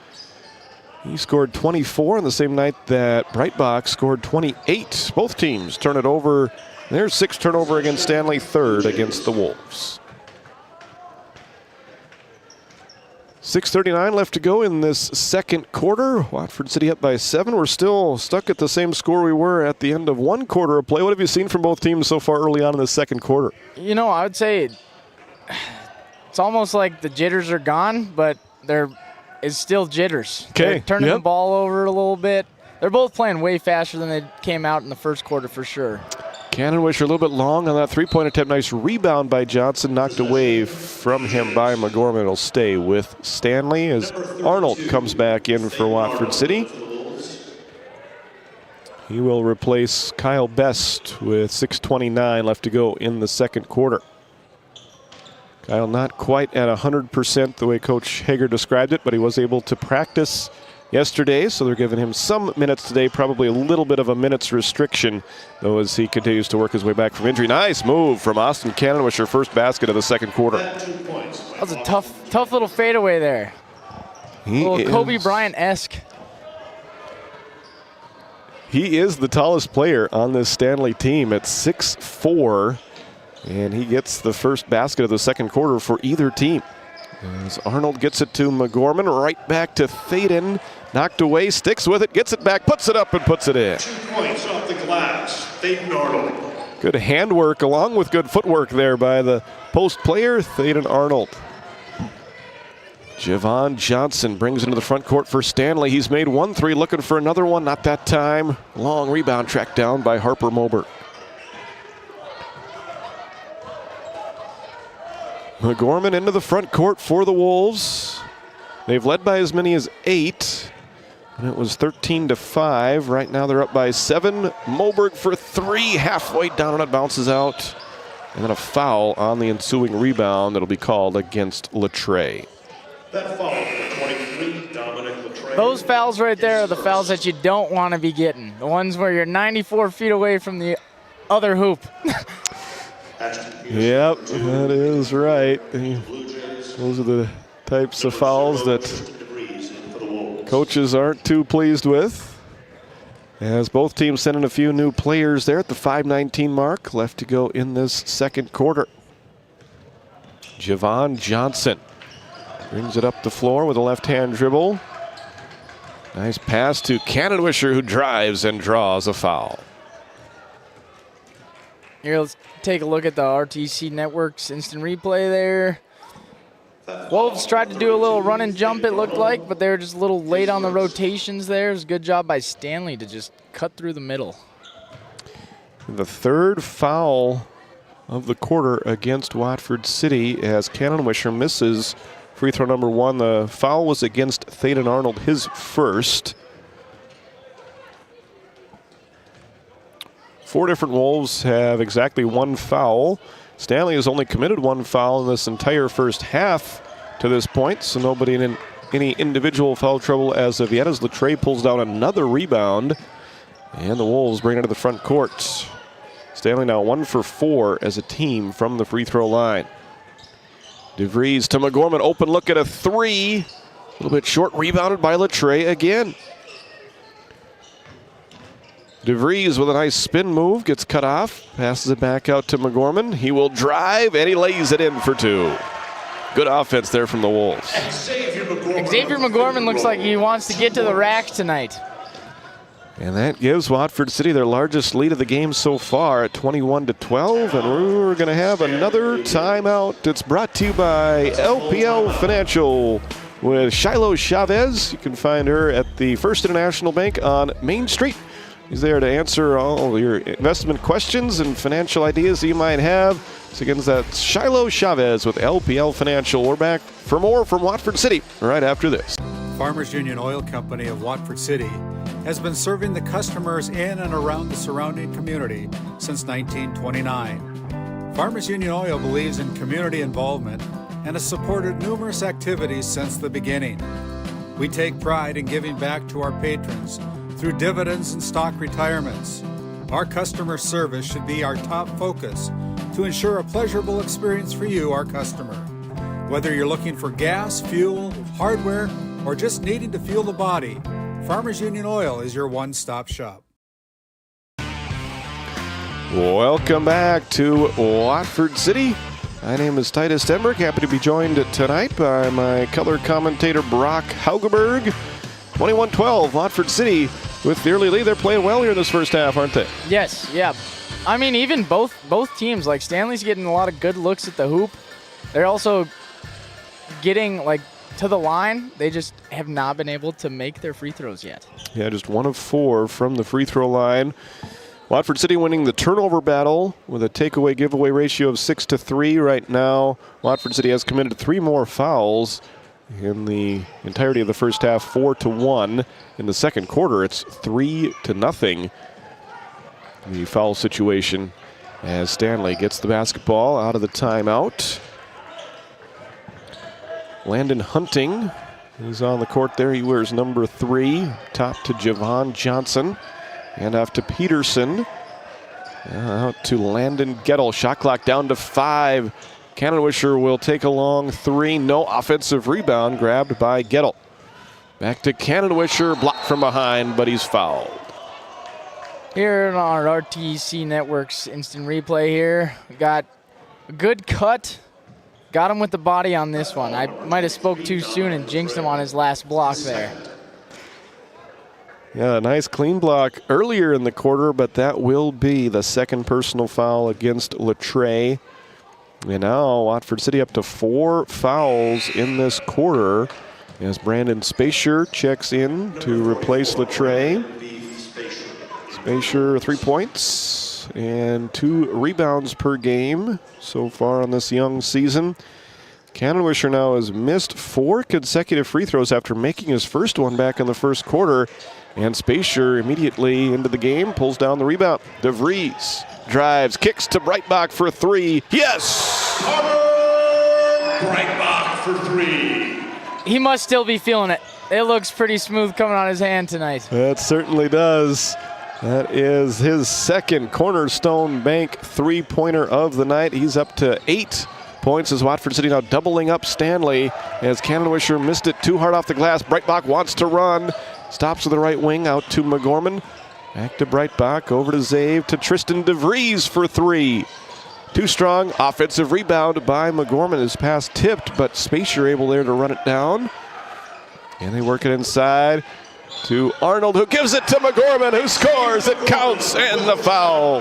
He scored 24 on the same night that Breitbach scored 28. Both teams turn it over. There's 6 turnover against Stanley, 3rd against the Wolves. 6:39 left to go in this second quarter. Watford City up by 7. We're still stuck at the same score we were at the end of one quarter of play. What have you seen from both teams so far early on in the second quarter? You know, I would say it's almost like the jitters are gone, but it's still jitters. Okay. They're turning the ball over a little bit. They're both playing way faster than they came out in the first quarter for sure. Cannonwisher a little bit long on that three-point attempt. Nice rebound by Johnson, knocked away from him by McGorman. It'll stay with Stanley as Arnold comes back in for Watford City. He will replace Kyle Best with 6:29 left to go in the second quarter. Kyle not quite at 100% the way Coach Hager described it, but he was able to practice yesterday, so they're giving him some minutes today, probably a little bit of a minutes restriction, though, as he continues to work his way back from injury. Nice move from Austin Cannonwisher, first basket of the second quarter. That was a tough little fadeaway there. A little Kobe Bryant-esque. He is the tallest player on this Stanley team at 6'4", and he gets the first basket of the second quarter for either team. As Arnold gets it to McGorman, right back to Thaden. Knocked away, sticks with it, gets it back, puts it up, and puts it in. 2 points off the glass. Thaden Arnold. Good handwork along with good footwork there by the post player, Thaden Arnold. Javon Johnson brings into the front court for Stanley. He's made 1 3, looking for another one, not that time. Long rebound tracked down by Harper Mobert. McGorman into the front court for the Wolves. They've led by as many as 8, and it was 13-5. Right now they're up by 7. Moberg for 3, halfway down, and it bounces out. And then a foul on the ensuing rebound that'll be called against Latre. That foul, 23, Dominic Latre. Those fouls right there are the fouls that you don't want to be getting. The ones where you're 94 feet away from the other hoop. Yep, that is right. Those are the types of fouls that coaches aren't too pleased with. As both teams send in a few new players there at the 5:19 mark, left to go in this second quarter. Javon Johnson brings it up the floor with a left-hand dribble. Nice pass to Cannonwisher, who drives and draws a foul. Here, let's take a look at the RTC Network's instant replay there. Wolves tried to do a little run and jump, it looked like, but they were just a little late on the rotations there. It was a good job by Stanley to just cut through the middle. The third foul of the quarter against Watford City as Cannonwisher misses free throw number 1. The foul was against Thaden Arnold, his first. 4 different Wolves have exactly 1 foul. Stanley has only committed 1 foul in this entire first half to this point, so nobody in any individual foul trouble as of yet, as Latre pulls down another rebound, and the Wolves bring it to the front court. Stanley now 1 for 4 as a team from the free throw line. DeVries to McGorman, open look at a 3. A little bit short, rebounded by Latre again. DeVries with a nice spin move, gets cut off, passes it back out to McGorman. He will drive, and he lays it in for 2. Good offense there from the Wolves. Xavier McGorman looks like he wants to get to the rack tonight. And that gives Watford City their largest lead of the game so far at 21-12. And we're going to have another timeout. It's brought to you by LPL Financial with Shiloh Chavez. You can find her at the First International Bank on Main Street. He's there to answer all your investment questions and financial ideas that you might have. So again, that's Shiloh Chavez with LPL Financial. We're back for more from Watford City right after this. Farmers Union Oil Company of Watford City has been serving the customers in and around the surrounding community since 1929. Farmers Union Oil believes in community involvement and has supported numerous activities since the beginning. We take pride in giving back to our patrons through dividends and stock retirements. Our customer service should be our top focus to ensure a pleasurable experience for you, our customer. Whether you're looking for gas, fuel, hardware, or just needing to fuel the body, Farmers Union Oil is your one-stop shop. Welcome back to Watford City. My name is Titus Stenberg. Happy to be joined tonight by my color commentator Brock Haugeberg. 21-12, Watford City with the early lead. They're playing well here in this first half, aren't they? Yes, yeah. I mean, even both teams, like Stanley's getting a lot of good looks at the hoop. They're also getting to the line. They just have not been able to make their free throws yet. Yeah, just 1 of 4 from the free throw line. Watford City winning the turnover battle with a takeaway giveaway ratio of 6-3 right now. Watford City has committed 3 more fouls in the entirety of the first half, 4-1. In the second quarter, it's 3-0. The foul situation as Stanley gets the basketball out of the timeout. Landon Hunting is on the court there. He wears number 3, top to Javon Johnson. And off to Peterson. Out to Landon Gettle. Shot clock down to 5. Cannonwisher will take a long 3. No offensive rebound, grabbed by Gettle. Back to Cannonwisher, blocked from behind, but he's fouled. Here on our RTC Network's instant replay here, we got a good cut. Got him with the body on this one. I might have spoke too soon and jinxed him on his last block there. Yeah, nice clean block earlier in the quarter, but that will be the second personal foul against Latre. And now Watford City up to 4 fouls in this quarter as Brandon Spacier checks in to replace Latre. Spacier 3 points and 2 rebounds per game so far on this young season. Cannonwisher now has missed 4 consecutive free throws after making his first one back in the first quarter. And Spacier immediately into the game, pulls down the rebound. DeVries drives, kicks to Breitbach for 3. Yes! Breitbach for 3. He must still be feeling it. It looks pretty smooth coming on his hand tonight. That certainly does. That is his second Cornerstone Bank 3-pointer of the night. He's up to 8 points as Watford City now doubling up Stanley as Cannonwisher missed it too hard off the glass. Breitbach wants to run. Stops with the right wing out to McGorman. Back to Breitbach, over to Zave, to Tristan DeVries for 3. Too strong, offensive rebound by McGorman. His pass tipped, but Spacier able there to run it down. And they work it inside to Arnold, who gives it to McGorman, who scores. It counts, and the foul.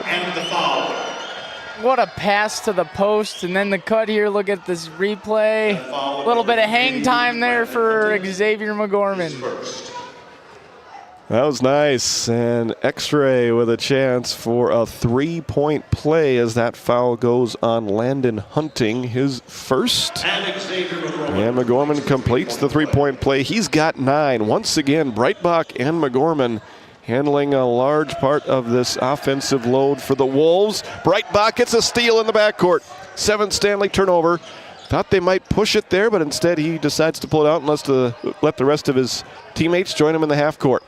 What a pass to the post, and then the cut here. Look at this replay. A little bit of hang time there for Xavier McGorman. That was nice, and X-Ray with a chance for a 3-point play as that foul goes on Landon Hunting, his first. And McGorman completes the 3-point play. He's got 9. Once again, Breitbach and McGorman handling a large part of this offensive load for the Wolves. Breitbach gets a steal in the backcourt. 7th Stanley turnover. Thought they might push it there, but instead he decides to pull it out and let the rest of his teammates join him in the half court.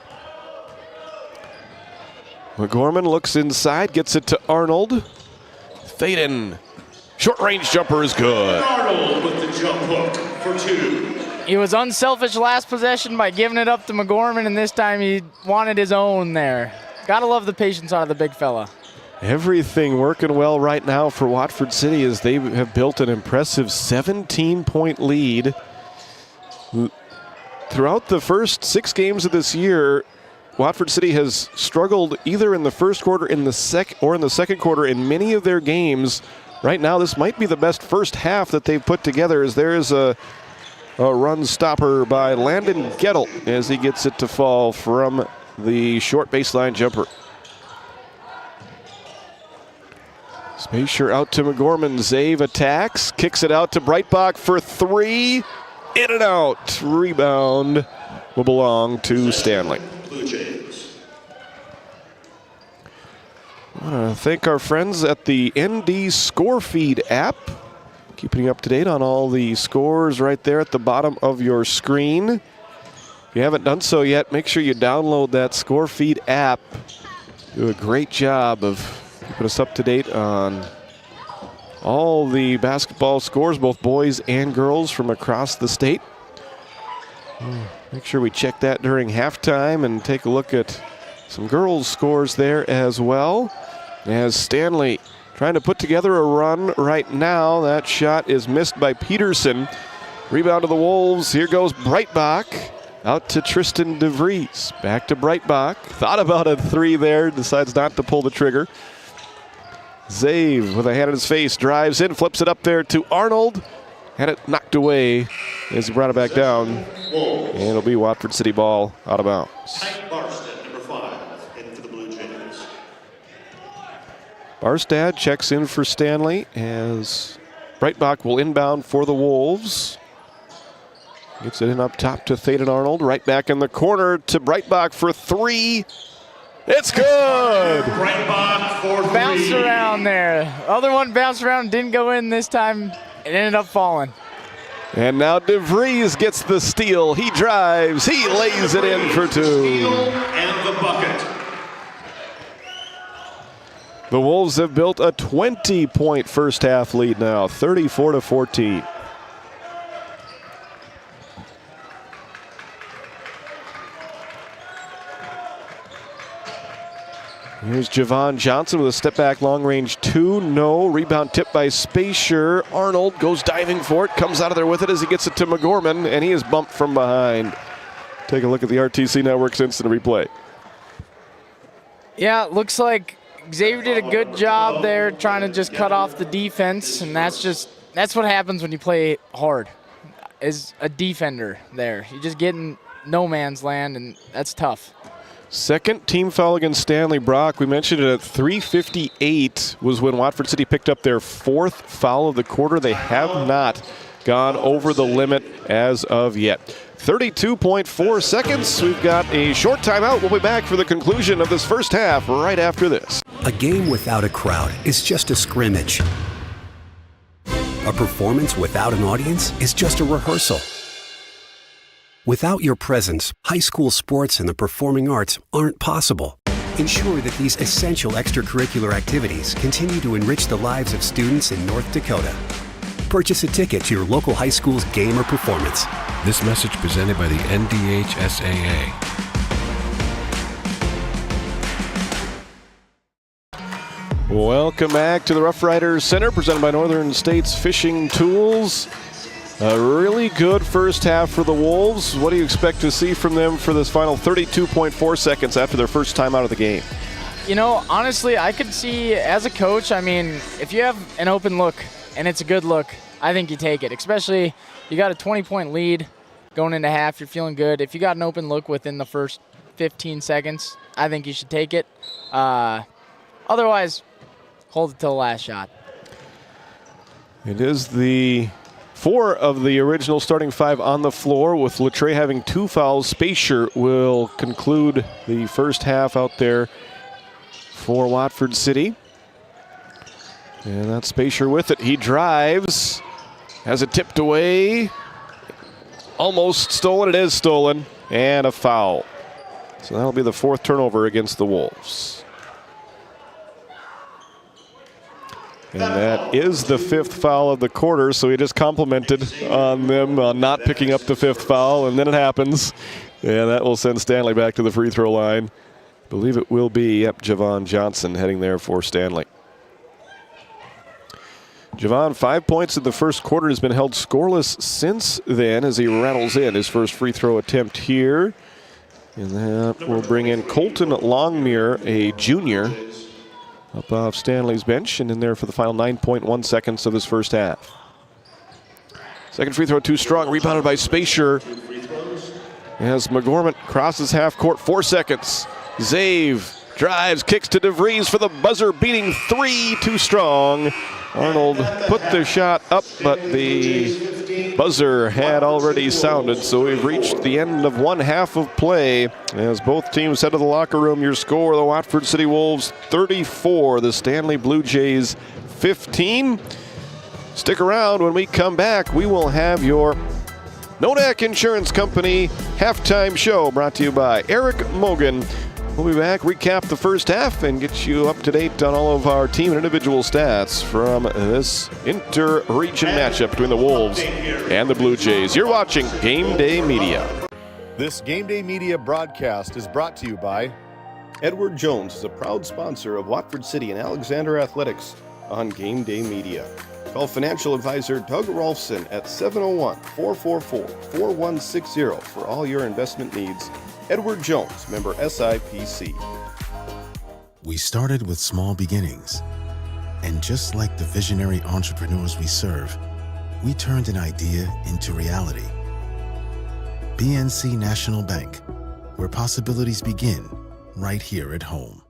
McGorman looks inside, gets it to Arnold. Thaden, short-range jumper is good. Arnold with the jump hook for 2. He was unselfish last possession by giving it up to McGorman, and this time he wanted his own there. Gotta love the patience out of the big fella. Everything working well right now for Watford City as they have built an impressive 17-point lead. Throughout the first 6 games of this year, Watford City has struggled either in the first quarter or in the second quarter in many of their games. Right now, this might be the best first half that they've put together as there is a run stopper by Landon Gettle as he gets it to fall from the short baseline jumper. Spacier out to McGorman. Zave attacks, kicks it out to Breitbach for 3. In and out. Rebound will belong to Stanley. I want to thank our friends at the ND Score Feed app. Keeping you up to date on all the scores right there at the bottom of your screen. If you haven't done so yet, make sure you download that Score Feed app. Do a great job of keeping us up to date on all the basketball scores, both boys and girls from across the state. Make sure we check that during halftime and take a look at some girls' scores there as well. As Stanley trying to put together a run right now. That shot is missed by Peterson. Rebound to the Wolves. Here goes Breitbach. Out to Tristan DeVries. Back to Breitbach. Thought about a 3 there. Decides not to pull the trigger. Zave with a hand in his face. Drives in. Flips it up there to Arnold. Had it knocked away as he brought it back down. And it'll be Watford City ball out of bounds. Barstad checks in for Stanley as Breitbach will inbound for the Wolves. Gets it in up top to Thaden Arnold. Right back in the corner to Breitbach for three. It's good! Breitbach for three. Bounced around there. Other one bounced around, didn't go in this time. It ended up falling. And now DeVries gets the steal. He drives. He lays it in for two. Steal and the bucket. The Wolves have built a 20-point first half lead now, 34-14. Here's Javon Johnson with a step back long range two. No. Rebound tipped by Spacier. Arnold goes diving for it. Comes out of there with it as he gets it to McGorman, and he is bumped from behind. Take a look at the RTC Network's instant replay. Yeah, it looks like Xavier did a good job there trying to just cut off the defense, and that's what happens when you play hard as a defender there. You just get in no man's land, and that's tough. Second team foul against Stanley Brock. We mentioned it at 3:58 was when Watford City picked up their fourth foul of the quarter. They have not gone over the limit as of yet. 32.4 seconds. We've got a short timeout. We'll be back for the conclusion of this first half right after this. A game without a crowd is just a scrimmage. A performance without an audience is just a rehearsal. Without your presence, high school sports and the performing arts aren't possible. Ensure that these essential extracurricular activities continue to enrich the lives of students in North Dakota. Purchase a ticket to your local high school's game or performance. This message presented by the NDHSAA. Welcome back to the Rough Riders Center, presented by Northern States Fishing Tools. A really good first half for the Wolves. What do you expect to see from them for this final 32.4 seconds after their first time out of the game? You know, honestly, I could see, as a coach, I mean, if you have an open look and it's a good look, I think you take it. Especially, you got a 20-point lead going into half, you're feeling good. If you got an open look within the first 15 seconds, I think you should take it. Otherwise, hold it till the last shot. It is the 4 of the original starting 5 on the floor, with Latre having 2 fouls. Spacier will conclude the first half out there for Watford City. And that's Spacier with it. He drives, has it tipped away. Almost stolen. It is stolen. And a foul. So that'll be the 4th turnover against the Wolves. And that is the 5th foul of the quarter, so he just complimented on them not picking up the 5th foul, and then it happens. And that will send Stanley back to the free throw line. I believe it will be, Javon Johnson heading there for Stanley. Javon, 5 points in the first quarter, has been held scoreless since then as he rattles in his first free throw attempt here. And that will bring in Colton Longmire, a junior, up off Stanley's bench and in there for the final 9.1 seconds of this first half. Second free throw too strong, rebounded by Spacier as McGorman crosses half court, 4 seconds. Zave drives, kicks to DeVries for the buzzer-beating 3, too strong. Arnold put the shot up, but the buzzer had already sounded, so we've reached the end of one half of play as both teams head to the locker room. Your score, the Watford City Wolves 34, the Stanley Blue Jays 15. Stick around. When we come back, we will have your Nodak Insurance Company halftime show brought to you by Eric Mogan. We'll be back, recap the first half, and get you up to date on all of our team and individual stats from this inter-region matchup between the Wolves and the Blue Jays. You're watching Game Day Media. This Game Day Media broadcast is brought to you by Edward Jones, is a proud sponsor of Watford City and Alexander Athletics on Game Day Media. Call financial advisor Doug Rolfson at 701-444-4160 for all your investment needs. Edward Jones, member SIPC. We started with small beginnings. And just like the visionary entrepreneurs we serve, we turned an idea into reality. BNC National Bank, where possibilities begin right here at home.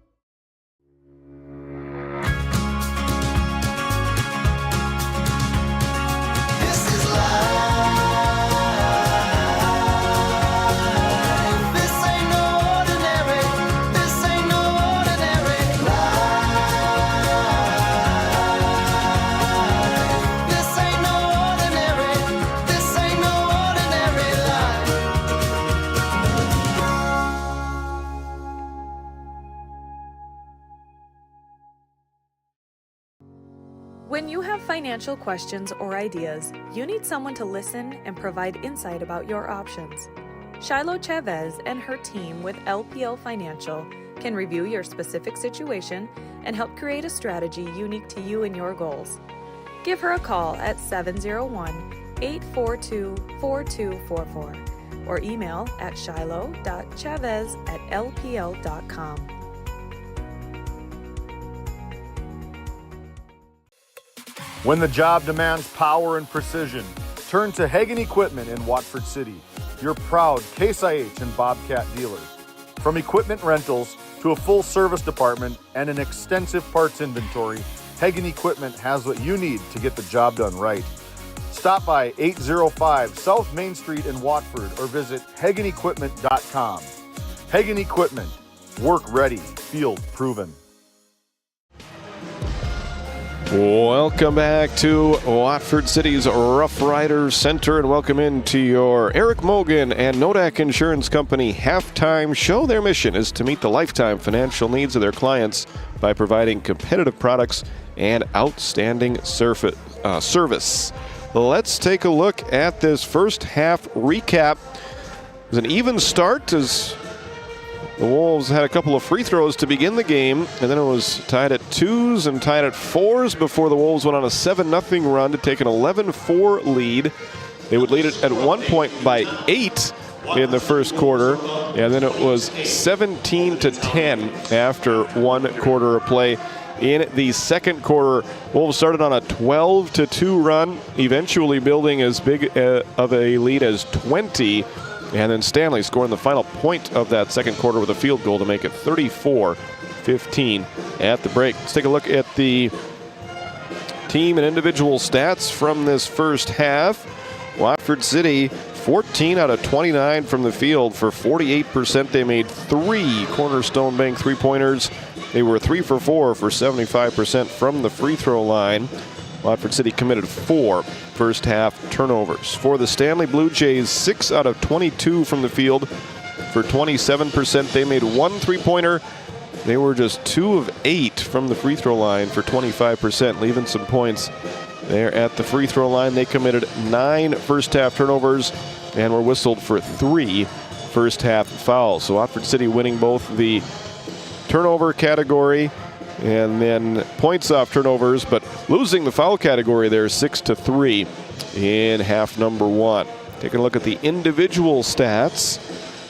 When you have financial questions or ideas, you need someone to listen and provide insight about your options. Shiloh Chavez and her team with LPL Financial can review your specific situation and help create a strategy unique to you and your goals. Give her a call at 701-842-4244 or email at shiloh.chavez@lpl.com. When the job demands power and precision, turn to Hagen Equipment in Watford City, your proud Case IH and Bobcat dealer. From equipment rentals to a full service department and an extensive parts inventory, Hagen Equipment has what you need to get the job done right. Stop by 805 South Main Street in Watford or visit HagenEquipment.com. Hagen Equipment, work ready, field proven. Welcome back to Watford City's Rough Riders Center, and welcome into your Eric Mogan and Nodak Insurance Company halftime show. Their mission is to meet the lifetime financial needs of their clients by providing competitive products and outstanding service. Let's take a look at this first half recap. It was an even start as the Wolves had a couple of free throws to begin the game, and then it was tied at 2s and tied at 4s before the Wolves went on a 7-0 run to take an 11-4 lead. They would lead it at one point by 8 in the first quarter, and then it was 17-10 after one quarter of play. In the second quarter, Wolves started on a 12-2 run, eventually building as big of a lead as 20. And then Stanley scoring the final point of that second quarter with a field goal to make it 34-15 at the break. Let's take a look at the team and individual stats from this first half. Watford City, 14 out of 29 from the field for 48%. They made 3 Cornerstone Bank three-pointers. They were 3 for 4 for 75% from the free throw line. Watford City committed 4 first half turnovers. For the Stanley Blue Jays, 6 out of 22 from the field for 27%. They made 1 three-pointer. They were just 2 of 8 from the free throw line for 25%, leaving some points there at the free throw line. They committed 9 first half turnovers and were whistled for 3 first half fouls. So Watford City winning both the turnover category and then points off turnovers, but losing the foul category there 6-3 in half number 1. Taking a look at the individual stats.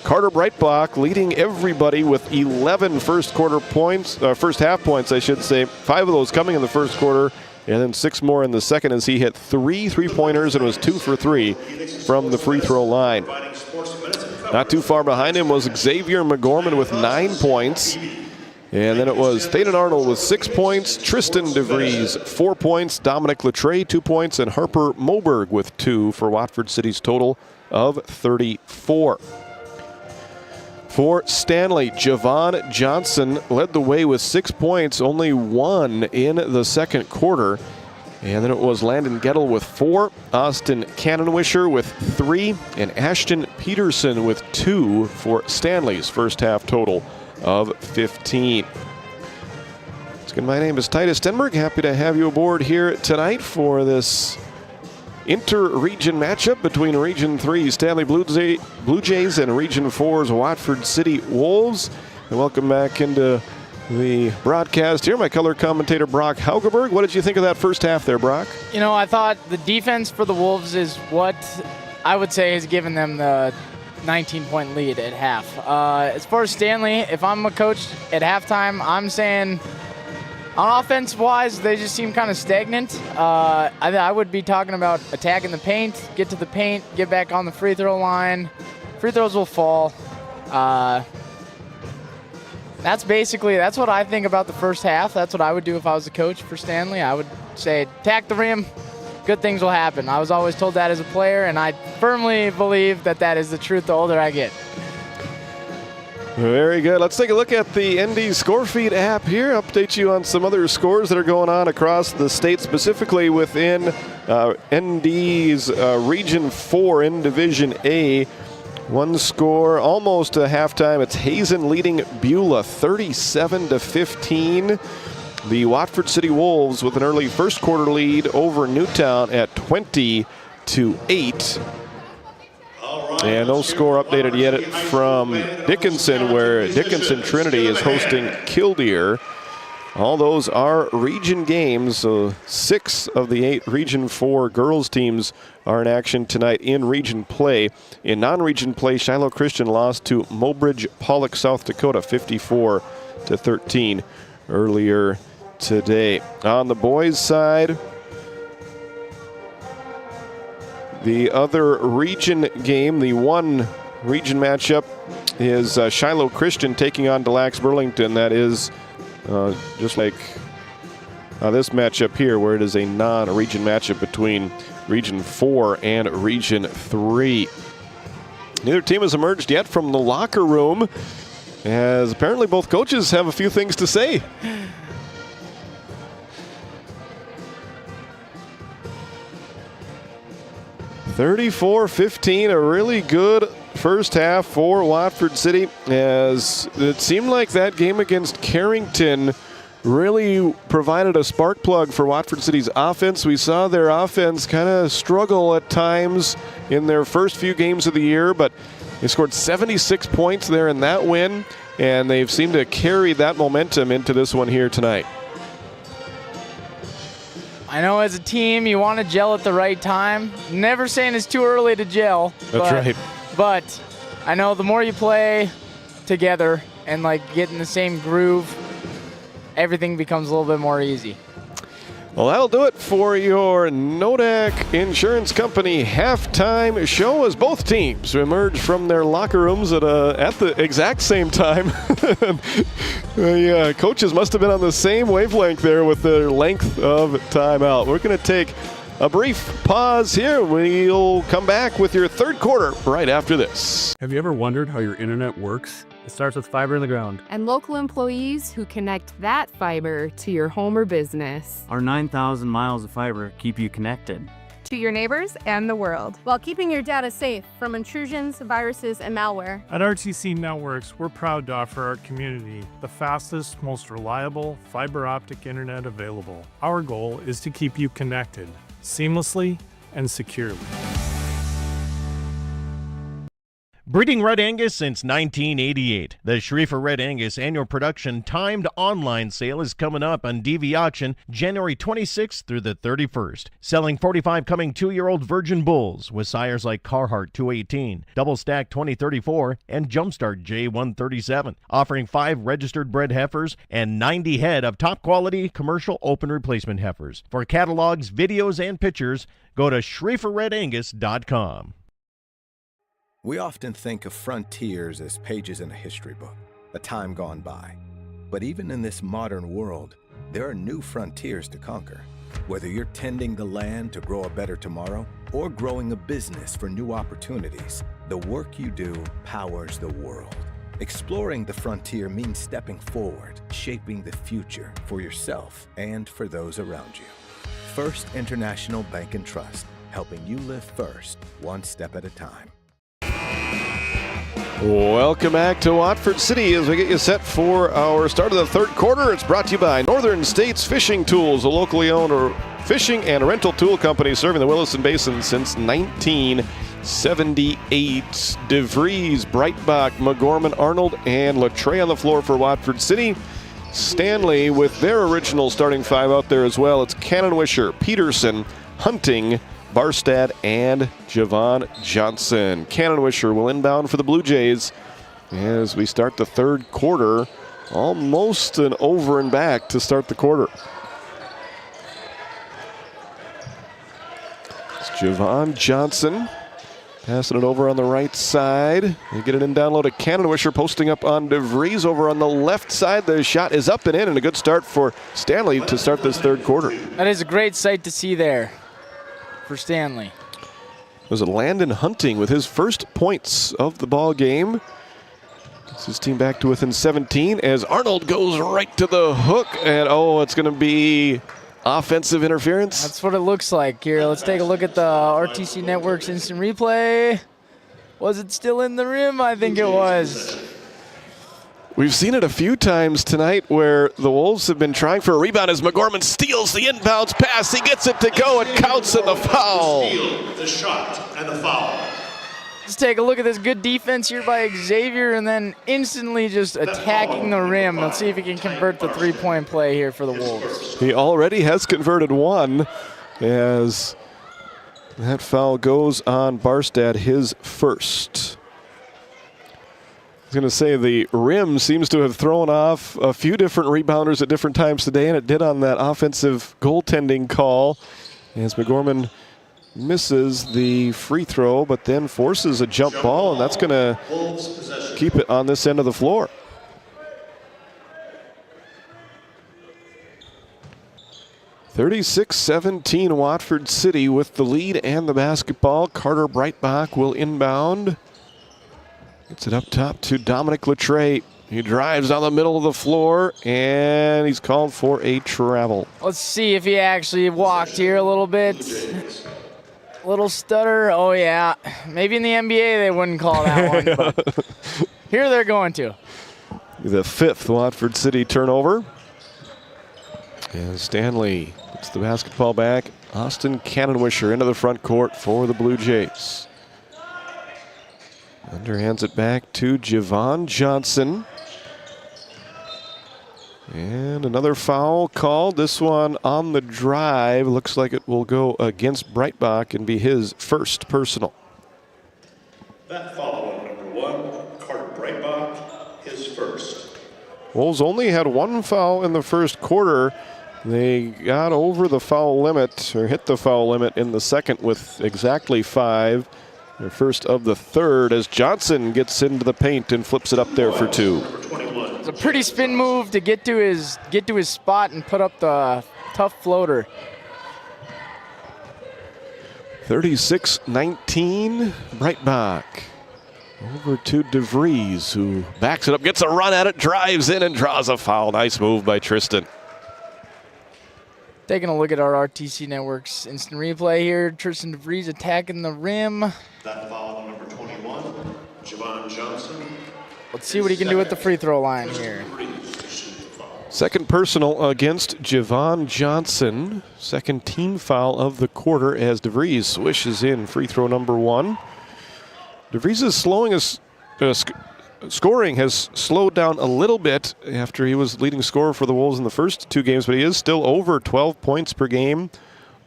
Carter Breitbach leading everybody with 11 first half points, I should say. 5 of those coming in the first quarter, and then 6 more in the second as he hit 3 three-pointers and was 2 for 3 from the free throw line. Not too far behind him was Xavier McGorman with 9 points. And then it was Thaden Arnold with 6 points, Tristan DeVries 4 points, Dominic Latre 2 points, and Harper Moberg with 2 for Watford City's total of 34. For Stanley, Javon Johnson led the way with 6 points, only 1 in the second quarter. And then it was Landon Gettle with 4, Austin Cannonwisher with 3, and Ashton Peterson with 2 for Stanley's first half total of 15. My name is Titus Stenberg. Happy to have you aboard here tonight for this inter-region matchup between Region 3 Stanley Blue Jays and Region 4's Watford City Wolves. And welcome back into the broadcast here. My color commentator, Brock Haugeberg. What did you think of that first half there, Brock? You know, I thought the defense for the Wolves is what I would say has given them the 19-point lead at half. As far as Stanley, if I'm a coach at halftime, I'm saying on offense-wise, they just seem kind of stagnant. I would be talking about attacking the paint, get to the paint, get back on the free throw line. Free throws will fall. That's what I think about the first half. That's what I would do if I was a coach for Stanley. I would say attack the rim. Good things will happen. I was always told that as a player, and I firmly believe that that is the truth the older I get. Very good. Let's take a look at the ND Scorefeed app here. Update you on some other scores that are going on across the state, specifically within ND's Region 4 in Division A. One score almost a halftime. It's Hazen leading Beulah 37-15. the Watford City Wolves with an early first quarter lead over Newtown at 20-8. And no score updated yet from Dickinson, where Dickinson Trinity is hosting Killdeer. All those are region games, so 6 of the 8 Region 4 girls teams are in action tonight in region play. In non-region play, Shiloh Christian lost to Mobridge Pollock, South Dakota, 54-13 earlier today. On the boys' side, the other region game, the one region matchup, is Shiloh Christian taking on Des Lacs Burlington. That is just like this matchup here, where it is a non-region matchup between Region 4 and Region 3. Neither team has emerged yet from the locker room, as apparently both coaches have a few things to say. (34-15), a really good first half for Watford City, as it seemed like that game against Carrington really provided a spark plug for Watford City's offense. We saw their offense kind of struggle at times in their first few games of the year, but they scored 76 points there in that win, and they've seemed to carry that momentum into this one here tonight. I know as a team you want to gel at the right time. Never saying it's too early to gel. That's right. But I know the more you play together and like get in the same groove, everything becomes a little bit more easy. Well, that'll do it for your Nodak Insurance Company halftime show, as both teams emerge from their locker rooms at the exact same time. The coaches must have been on the same wavelength there with their length of timeout. We're going to take a brief pause here. We'll come back with your third quarter right after this. Have you ever wondered how your internet works? It starts with fiber in the ground. And local employees who connect that fiber to your home or business. Our 9,000 miles of fiber keep you connected to your neighbors and the world, while keeping your data safe from intrusions, viruses, and malware. At RTC Networks, we're proud to offer our community the fastest, most reliable fiber optic internet available. Our goal is to keep you connected seamlessly and securely. Breeding Red Angus since 1988. The Schriefer Red Angus annual production timed online sale is coming up on DV Auction January 26th through the 31st. Selling 45 coming 2-year-old virgin bulls with sires like Carhartt 218, Double Stack 2034, and Jumpstart J137. Offering 5 registered bred heifers and 90 head of top quality commercial open replacement heifers. For catalogs, videos, and pictures, go to SchrieferRedAngus.com. We often think of frontiers as pages in a history book, a time gone by. But even in this modern world, there are new frontiers to conquer. Whether you're tending the land to grow a better tomorrow or growing a business for new opportunities, the work you do powers the world. Exploring the frontier means stepping forward, shaping the future for yourself and for those around you. First International Bank and Trust, helping you live first, one step at a time. Welcome back to Watford City as we get you set for our start of the third quarter. It's brought to you by Northern States Fishing Tools, a locally owned fishing and rental tool company serving the Williston Basin since 1978. DeVries, Breitbach, McGorman, Arnold, and Latre on the floor for Watford City. Stanley with their original starting 5 out there as well. It's Cannonwisher, Peterson, Hunting, Barstad, and Javon Johnson. Cannonwisher will inbound for the Blue Jays as we start the third quarter. Almost an over and back to start the quarter. It's Javon Johnson passing it over on the right side. They get it in down low to Cannonwisher, posting up on DeVries over on the left side. The shot is up and in, and a good start for Stanley to start this third quarter. That is a great sight to see there for Stanley. It was Landon Hunting with his first points of the ball game. Gets his team back to within 17 as Arnold goes right to the hook, and it's going to be offensive interference. That's what it looks like here. Let's take a look at the RTC Networks instant replay. Was it still in the rim? I think it was. We've seen it a few times tonight where the Wolves have been trying for a rebound as McGorman steals the inbounds pass. He gets it to go and counts in the foul. The shot and the foul. Let's take a look at this good defense here by Xavier and then instantly just attacking the rim. Let's see if he can convert the three-point play here for the Wolves. He already has converted one as that foul goes on Barstad, his first. I was going to say the rim seems to have thrown off a few different rebounders at different times today, and it did on that offensive goaltending call as McGorman misses the free throw, but then forces a jump ball, and that's going to keep it on this end of the floor. (36-17) Watford City with the lead and the basketball. Carter Breitbach will inbound. Gets it up top to Dominic Latre. He drives down the middle of the floor, and he's called for a travel. Let's see if he actually walked here a little bit. Little stutter. Oh, yeah. Maybe in the NBA they wouldn't call that one, but here they're going to. The fifth Watford City turnover. And Stanley puts the basketball back. Austin Cannonwisher into the front court for the Blue Jays. Underhands it back to Javon Johnson. And another foul called. This one on the drive. Looks like it will go against Breitbach and be his first personal. That foul on number 1, Carter Breitbach, his first. Wolves only had one foul in the first quarter. They got over the foul limit, or hit the foul limit in the second with exactly 5. Their first of the third as Johnson gets into the paint and flips it up there for 2. It's a pretty spin move to get to his spot and put up the tough floater. 36-19, Breitbach. Over to DeVries, who backs it up, gets a run at it, drives in and draws a foul. Nice move by Tristan. Taking a look at our RTC Network's instant replay here. Tristan DeVries attacking the rim. That foul on number 21, Javon Johnson. Let's see what he can do with the free throw line here. Second personal against Javon Johnson. Second team foul of the quarter as DeVries swishes in free throw number 1. DeVries is slowing his scoring has slowed down a little bit after he was leading scorer for the Wolves in the first 2 games, but he is still over 12 points per game.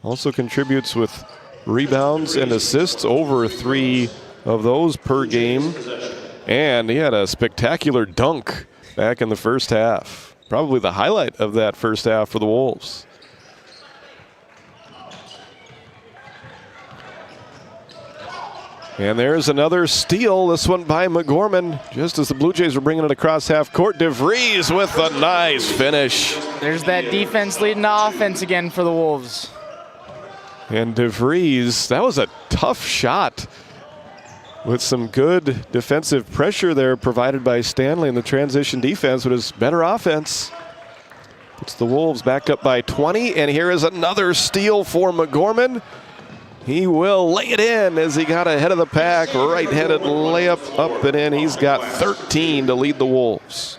Also contributes with rebounds and assists, over 3 of those per game. And he had a spectacular dunk back in the first half. Probably the highlight of that first half for the Wolves. And there's another steal, this one by McGorman. Just as the Blue Jays were bringing it across half court, DeVries with a nice finish. There's that defense leading to offense again for the Wolves. And DeVries, that was a tough shot with some good defensive pressure there provided by Stanley in the transition defense, but his better offense puts the Wolves back up by 20. And here is another steal for McGorman. He will lay it in as he got ahead of the pack. Right-handed layup up and in. He's got 13 to lead the Wolves.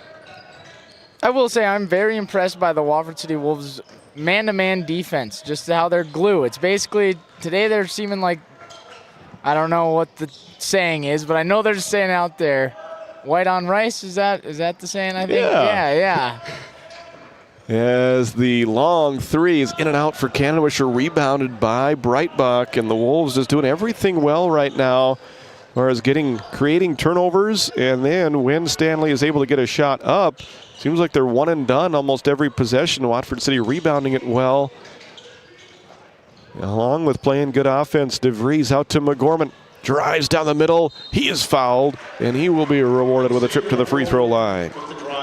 I will say I'm very impressed by the Watford City Wolves man-to-man defense, just how they're glue. It's basically, today they're seeming like, I don't know what the saying is, but I know they're just saying out there, white on rice, is that the saying, I think? Yeah. As the long three is in and out for Cannonwisher, rebounded by Breitbach, and the Wolves just doing everything well right now, as far as creating turnovers, and then when Stanley is able to get a shot up, seems like they're one and done almost every possession. Watford City rebounding it well, along with playing good offense. DeVries out to McGorman, drives down the middle. He is fouled, and he will be rewarded with a trip to the free throw line.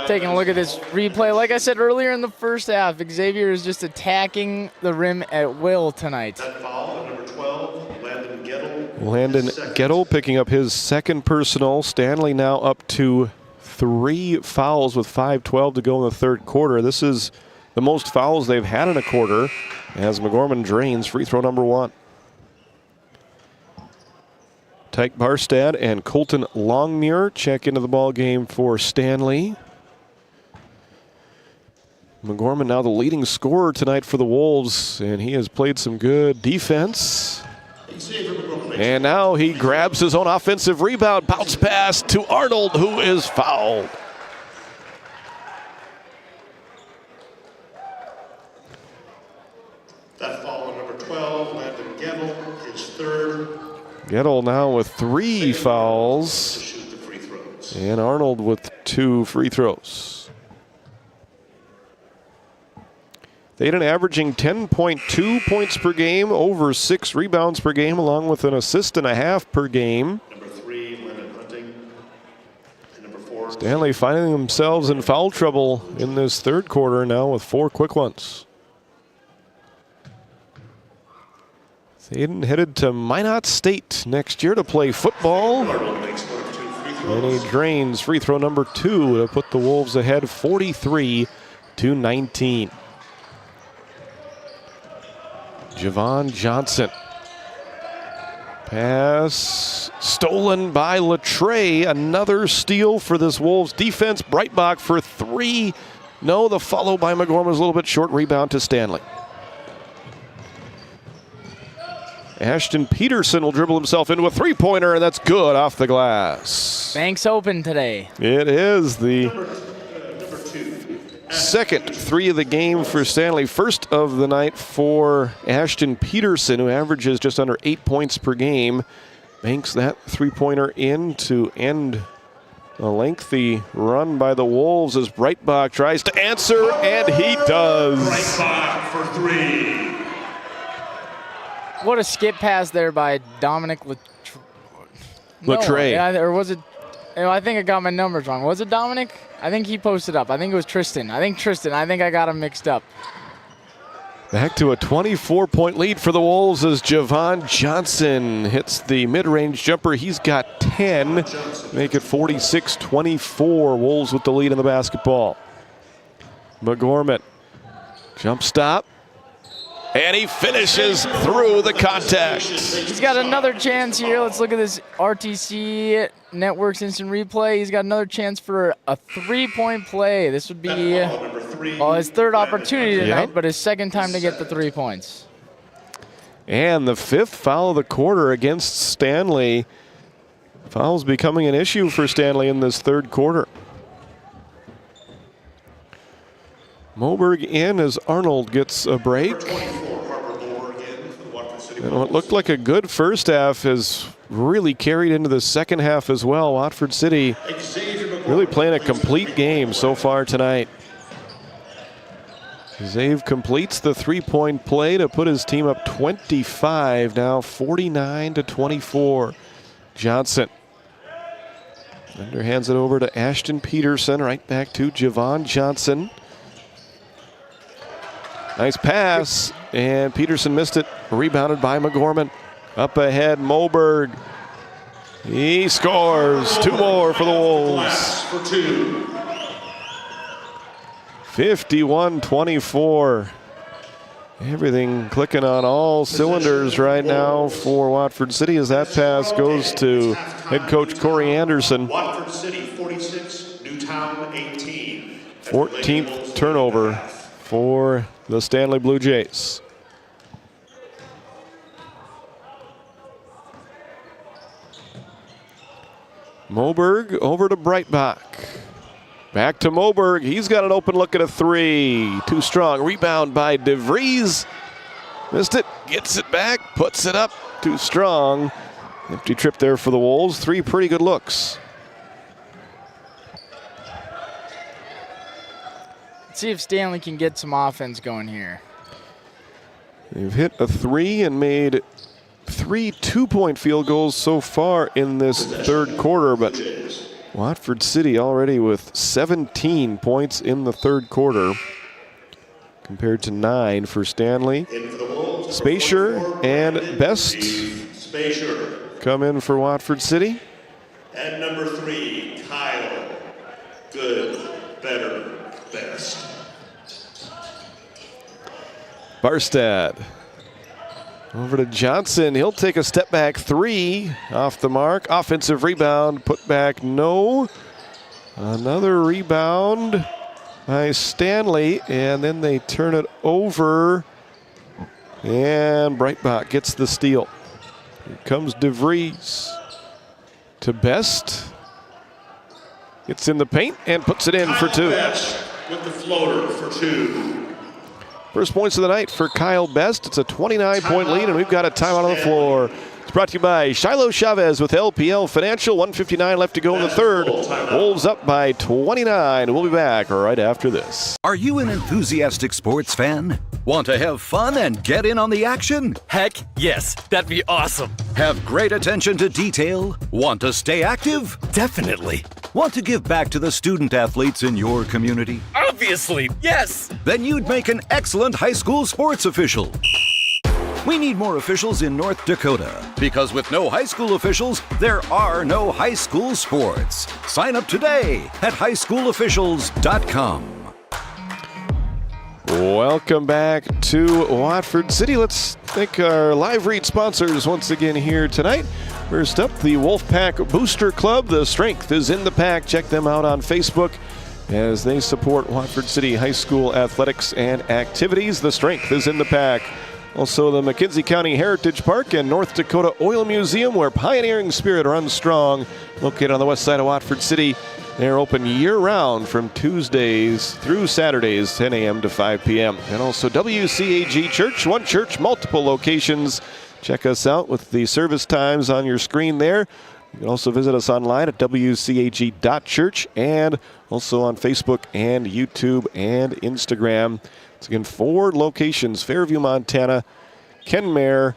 Taking a look at this replay, like I said earlier in the first half, Xavier is just attacking the rim at will tonight. That foul, number 12, Landon Gettle. Landon Gettle picking up his second personal. Stanley now up to 3 fouls with 5:12 to go in the third quarter. This is the most fouls they've had in a quarter as McGorman drains free throw number 1. Tyke Barstad and Colton Longmuir check into the ball game for Stanley. McGorman now the leading scorer tonight for the Wolves, and he has played some good defense. And now he grabs his own offensive rebound, bounce pass to Arnold, who is fouled. That foul on number 12, Landon Gettle, his third. Gettle now with 3 fouls, and Arnold with 2 free throws. They'd averaging 10.2 points per game, over 6 rebounds per game, along with an assist and a half per game. Number 3, Lennon Hunting. And number 4, Stanley finding themselves in foul trouble in this third quarter now with 4 quick ones. Thayden headed to Minot State next year to play football. And he drains free throw number 2 to put the Wolves ahead 43-19. Javon Johnson. Pass stolen by Latre. Another steal for this Wolves defense. Breitbach for 3. No, the follow by McGorman was a little bit short. Rebound to Stanley. Ashton Peterson will dribble himself into a 3-pointer, and that's good off the glass. Bank's open today. It is the second 3 of the game for Stanley. First of the night for Ashton Peterson, who averages just under 8 points per game. Banks that 3-pointer in to end a lengthy run by the Wolves as Breitbach tries to answer, and he does. Breitbach for 3. What a skip pass there by Dominic Latre. Yeah, or was it? I think I got my numbers wrong. Was it Dominic? I think he posted up. I think it was Tristan. I think I got him mixed up. Back to a 24-point lead for the Wolves as Javon Johnson hits the mid-range jumper. He's got 10. Make it 46-24. Wolves with the lead in the basketball. McGorman. Jump stop. And he finishes through the contact. He's got another chance here. Let's look at this RTC Networks instant replay. He's got another chance for a 3-point play. This would be his third opportunity tonight, but his second time to get the 3 points. And the 5th foul of the quarter against Stanley. Fouls becoming an issue for Stanley in this third quarter. Moberg in as Arnold gets a break. And what looked like a good first half has really carried into the second half as well. Watford City really playing a complete game so far tonight. Zave completes the 3-point play to put his team up 25, now 49-24. Johnson underhands it over to Ashton Peterson, right back to Javon Johnson. Nice pass, and Peterson missed it. Rebounded by McGorman. Up ahead, Moberg. He scores. 2 more for the Wolves. 51-24. Everything clicking on all cylinders right now for Watford City as that pass goes to head coach Corey Anderson. Watford City 46, Newtown 18. 14th turnover for the Stanley Blue Jays. Moberg over to Breitbach. Back to Moberg. He's got an open look at a 3. Too strong. Rebound by DeVries. Missed it. Gets it back. Puts it up. Too strong. Empty trip there for the Wolves. 3 pretty good looks. Let's see if Stanley can get some offense going here. They've hit a 3 and made 3 2-point field goals so far in this third quarter, but Watford City already with 17 points in the third quarter compared to 9 for Stanley. Spacier and Best come in for Watford City. And number 3, Kyle. Good, better, best. Barstad over to Johnson. He'll take a step back 3 off the mark. Offensive rebound, put back, no. Another rebound. by Stanley, and then they turn it over, and Breitbach gets the steal. Here comes DeVries to Best. Gets in the paint and puts it in for two. With the floater for two. First points of the night for Kyle Best. It's a 29-point lead, and we've got a timeout on the floor. It's brought to you by Shiloh Chavez with LPL Financial. 1:59 left to go in the third. Wolves up by 29. We'll be back right after this. Are you an enthusiastic sports fan? Want to have fun and get in on the action? Heck, yes. That'd be awesome. Have great attention to detail? Want to stay active? Definitely. Want to give back to the student athletes in your community? Obviously, yes. Then you'd make an excellent high school sports official. We need more officials in North Dakota, because with no high school officials, there are no high school sports. Sign up today at highschoolofficials.com. Welcome back to Watford City. Let's thank our live read sponsors once again here tonight. First up, the Wolfpack Booster Club. The strength is in the pack. Check them out on Facebook as they support Watford City High School athletics and activities. The strength is in the pack. Also, the McKenzie County Heritage Park and North Dakota Oil Museum, where pioneering spirit runs strong. Located on the west side of Watford City. They're open year-round from Tuesdays through Saturdays, 10 a.m. to 5 p.m. And also WCAG Church, one church, multiple locations. Check us out with the service times on your screen there. You can also visit us online at wcag.church and also on Facebook and YouTube and Instagram. It's again 4 locations: Fairview, Montana, Kenmare,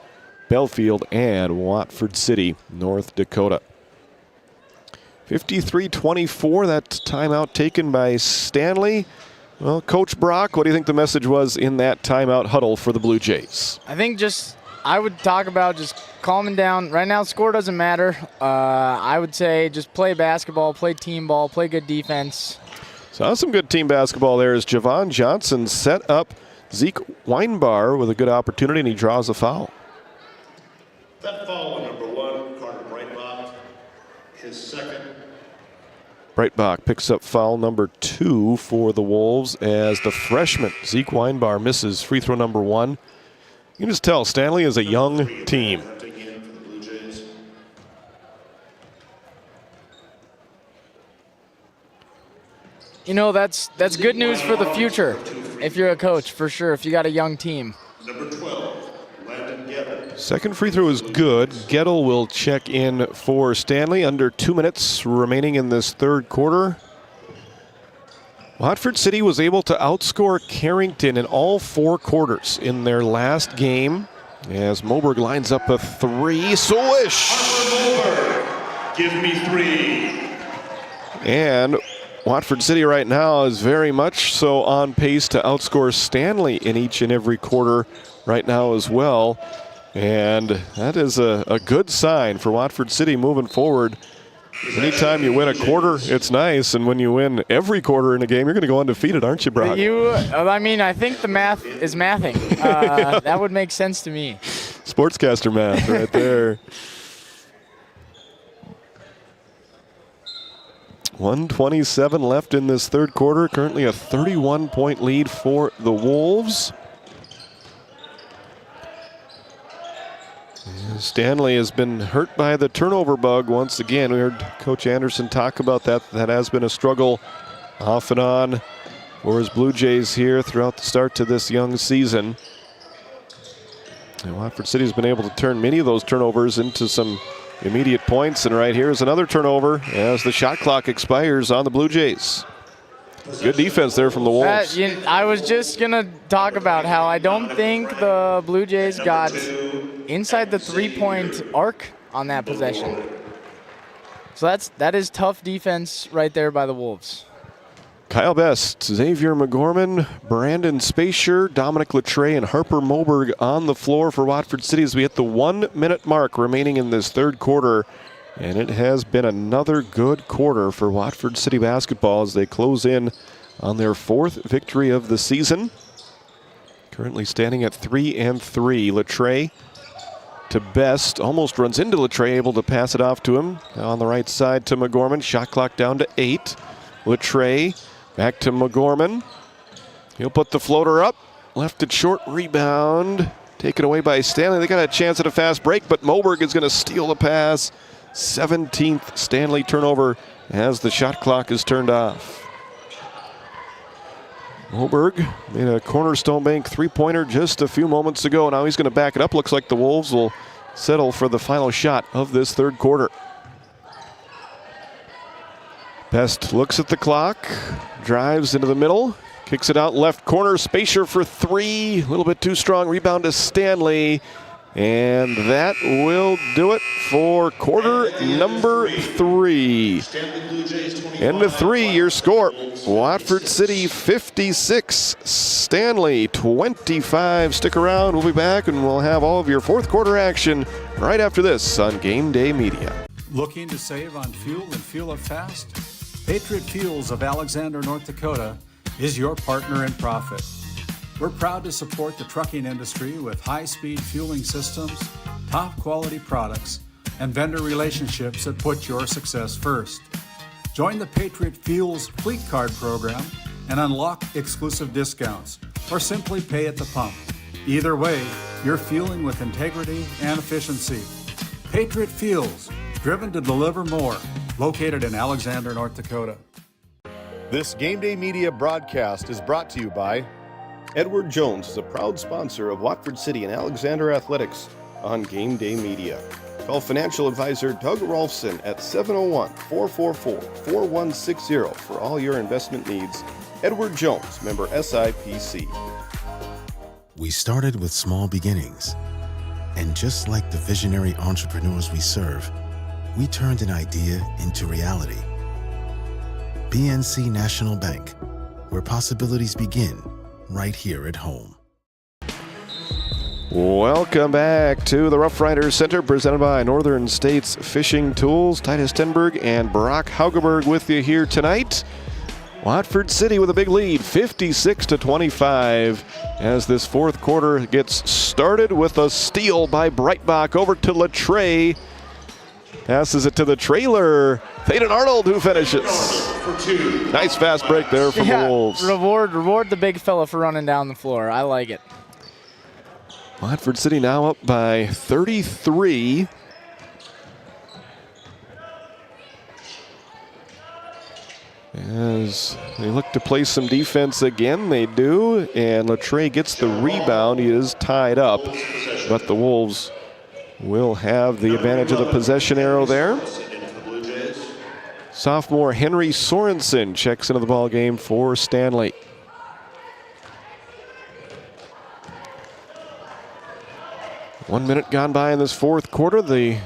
Belfield, and Watford City, North Dakota. 53-24, that timeout taken by Stanley. Well, Coach Brock, what do you think the message was in that timeout huddle for the Blue Jays? I think I would talk about just calming down. Right now, score doesn't matter. I would say just play basketball, play team ball, play good defense. So some good team basketball there as Javon Johnson set up Zeke Weinbar with a good opportunity, and he draws a foul. That foul on number 1, Carter Breitbach, his second. Breitbach picks up foul number 2 for the Wolves as the freshman Zeke Weinbar misses free throw number 1. You can just tell Stanley is a young team. You know, that's good news for the future if you're a coach, for sure, if you got a young team. Number 12, Landon Gettle. Second free throw is good. Gettle will check in for Stanley. Under 2 minutes remaining in this third quarter. Watford City was able to outscore Carrington in all 4 quarters in their last game as Moberg lines up a 3. Swish! Give me 3. And Watford City right now is very much so on pace to outscore Stanley in each and every quarter right now as well. And that is a good sign for Watford City moving forward. Anytime you win a quarter, it's nice. And when you win every quarter in a game, you're going to go undefeated, aren't you, Brock? I think the math is mathing. That would make sense to me. Sportscaster math right there. 1:27 left in this third quarter. Currently a 31-point lead for the Wolves. Stanley has been hurt by the turnover bug once again. We heard Coach Anderson talk about that. That has been a struggle off and on for his Blue Jays here throughout the start to this young season. And Watford City has been able to turn many of those turnovers into some immediate points. And right here is another turnover as the shot clock expires on the Blue Jays. Good defense there from the Wolves. I was just going to talk about how I don't think the Blue Jays got inside the 3-point arc on that possession. So that is tough defense right there by the Wolves. Kyle Best, Xavier McGorman, Brandon Spacier, Dominic Latre, and Harper Moberg on the floor for Watford City as we hit the 1-minute mark remaining in this third quarter. And it has been another good quarter for Watford City basketball as they close in on their 4th victory of the season. Currently standing at 3-3. Latre to Best, almost runs into Latre, able to pass it off to him. Now on the right side to McGorman, shot clock down to 8. Latre Back to McGorman. He'll put the floater up. Left it short, rebound. Taken away by Stanley. They got a chance at a fast break, but Moberg is going to steal the pass. 17th Stanley turnover as the shot clock is turned off. Moberg made a cornerstone bank three-pointer just a few moments ago. Now he's going to back it up. Looks like the Wolves will settle for the final shot of this third quarter. Best looks at the clock, drives into the middle, kicks it out left corner, Spacer for three, a little bit too strong, rebound to Stanley, and that will do it for quarter number 3. End of 3, your score, Watford City 56, Stanley 25. Stick around, we'll be back and we'll have all of your fourth quarter action right after this on Game Day Media. Looking to save on fuel and fuel up fast? Patriot Fuels of Alexander, North Dakota is your partner in profit. We're proud to support the trucking industry with high-speed fueling systems, top-quality products, and vendor relationships that put your success first. Join the Patriot Fuels Fleet Card program and unlock exclusive discounts, or simply pay at the pump. Either way, you're fueling with integrity and efficiency. Patriot Fuels, driven to deliver more, located in Alexander, North Dakota. This Game Day Media broadcast is brought to you by Edward Jones is a proud sponsor of Watford City and Alexander Athletics on Game Day Media. Call financial advisor Doug Rolfson at 701-444-4160 for all your investment needs. Edward Jones, member SIPC. We started with small beginnings. And just like the visionary entrepreneurs we serve, we turned an idea into reality. BNC National Bank, where possibilities begin right here at home. Welcome back to the Rough Riders Center, presented by Northern States Fishing Tools. Titus Stenberg and Brock Haugeberg with you here tonight. Watford City with a big lead, 56-25, as this fourth quarter gets started with a steal by Breitbach over to Latray. Passes it to the trailer. Thaden Arnold who finishes. Nice fast break there from the Wolves. Reward the big fella for running down the floor. I like it. Watford City now up by 33. As they look to play some defense again, they do. And Latray gets the rebound. He is tied up, but the Wolves will have the advantage of the possession arrow there. Sophomore Henry Sorensen checks into the ball game for Stanley. One minute gone by in this fourth quarter. The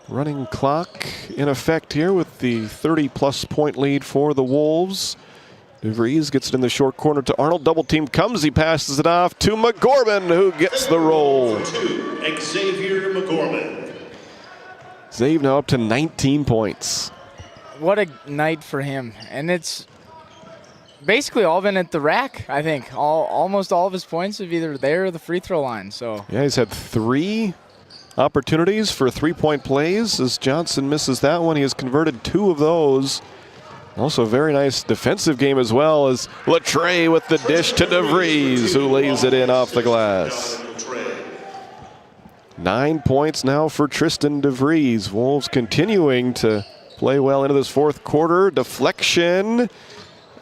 running clock in effect here with the 30-plus point lead for the Wolves. DeVries gets it in the short corner to Arnold. Double team comes. He passes it off to McGorman, who gets the roll. Xavier McGorman. Xavier now up to 19 points. What a night for him. And it's basically all been at the rack, I think. Almost all of his points have either there or the free throw line. So yeah, he's had 3 opportunities for three-point plays. As Johnson misses that one, he has converted 2 of those. Also a very nice defensive game as well, as Latray with the dish to DeVries, who lays it in off the glass. 9 points now for Tristan DeVries. Wolves continuing to play well into this fourth quarter. Deflection,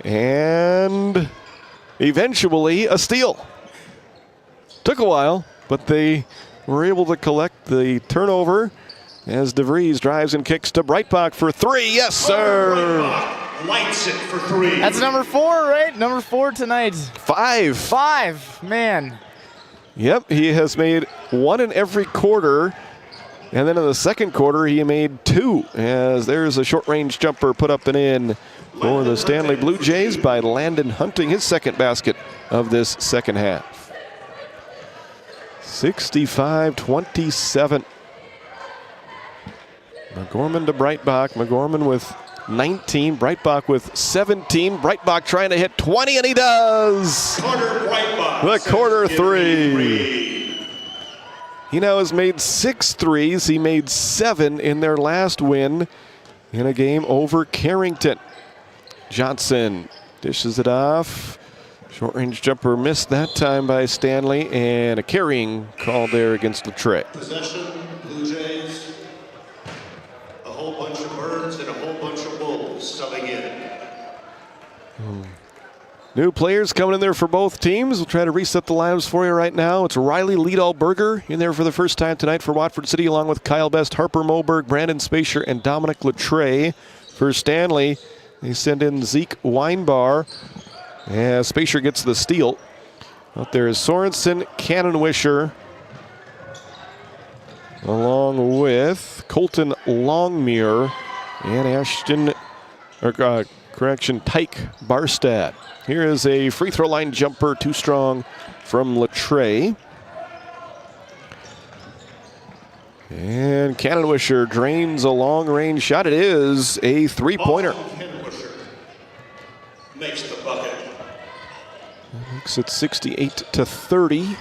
and eventually a steal. Took a while, but they were able to collect the turnover as DeVries drives and kicks to Breitbach for 3. Yes, sir. Lights it for 3. That's number 4, right? Number 4 tonight. 5. Man. Yep, he has made 1 in every quarter. And then in the second quarter, he made 2, as there's a short-range jumper put up and in for the Stanley Blue Jays by Landon Hunting, his second basket of this second half. 65-27. McGorman to Breitbach. McGorman with 19, Breitbach with 17. Breitbach trying to hit 20, and he does! The quarter 3. He now has made 6 threes. He made 7 in their last win in a game over Carrington. Johnson Dishes it off. Short range jumper missed that time by Stanley, and a carrying call there against Latre. Possession, Blue Jays. A whole bunch of birds and a whole bunch of wolves coming in. New players coming in there for both teams. We'll try to reset the lineups for you right now. It's Riley Liedalberger in there for the first time tonight for Watford City, along with Kyle Best, Harper Moberg, Brandon Spacer, and Dominic Latre. For Stanley, they send in Zeke Weinbar. As Spacer gets the steal. Out there is Sorensen, Cannonwisher, along with Colton Longmuir and Tyke Barstad. Here is a free throw line jumper, too strong from Latre. And Cannonwisher drains a long range shot. It is a three-pointer. Makes the bucket. Makes it 68-30.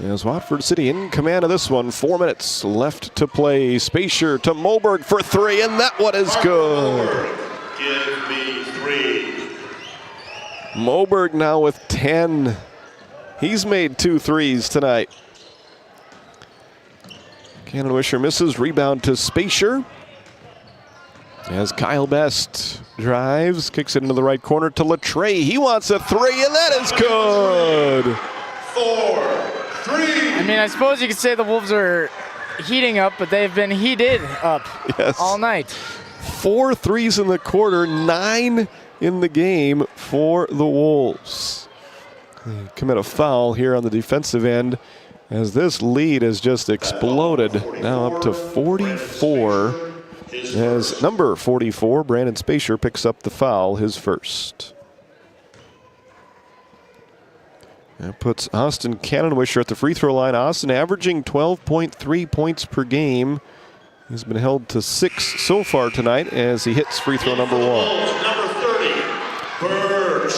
As Watford City in command of this one. 4 minutes left to play. Spacer to Moberg for three, and that one is good. Give me three. Moberg now with 10. He's made 2 threes tonight. Cannonwisher misses. Rebound to Spacer. As Kyle Best drives, kicks it into the right corner to Latre. He wants a three, and that is good. 4-3. I mean, I suppose you could say the Wolves are heating up, but they've been heated up all night. 4 threes in the quarter, 9 in the game for the Wolves. They commit a foul here on the defensive end as this lead has just exploded. Now up to 44. As number 44, Brandon Spacer, picks up the foul, his first. That puts Austin Cannonwisher at the free throw line. Austin averaging 12.3 points per game. He's been held to 6 so far tonight as he hits free throw number 1. Number 30, Birch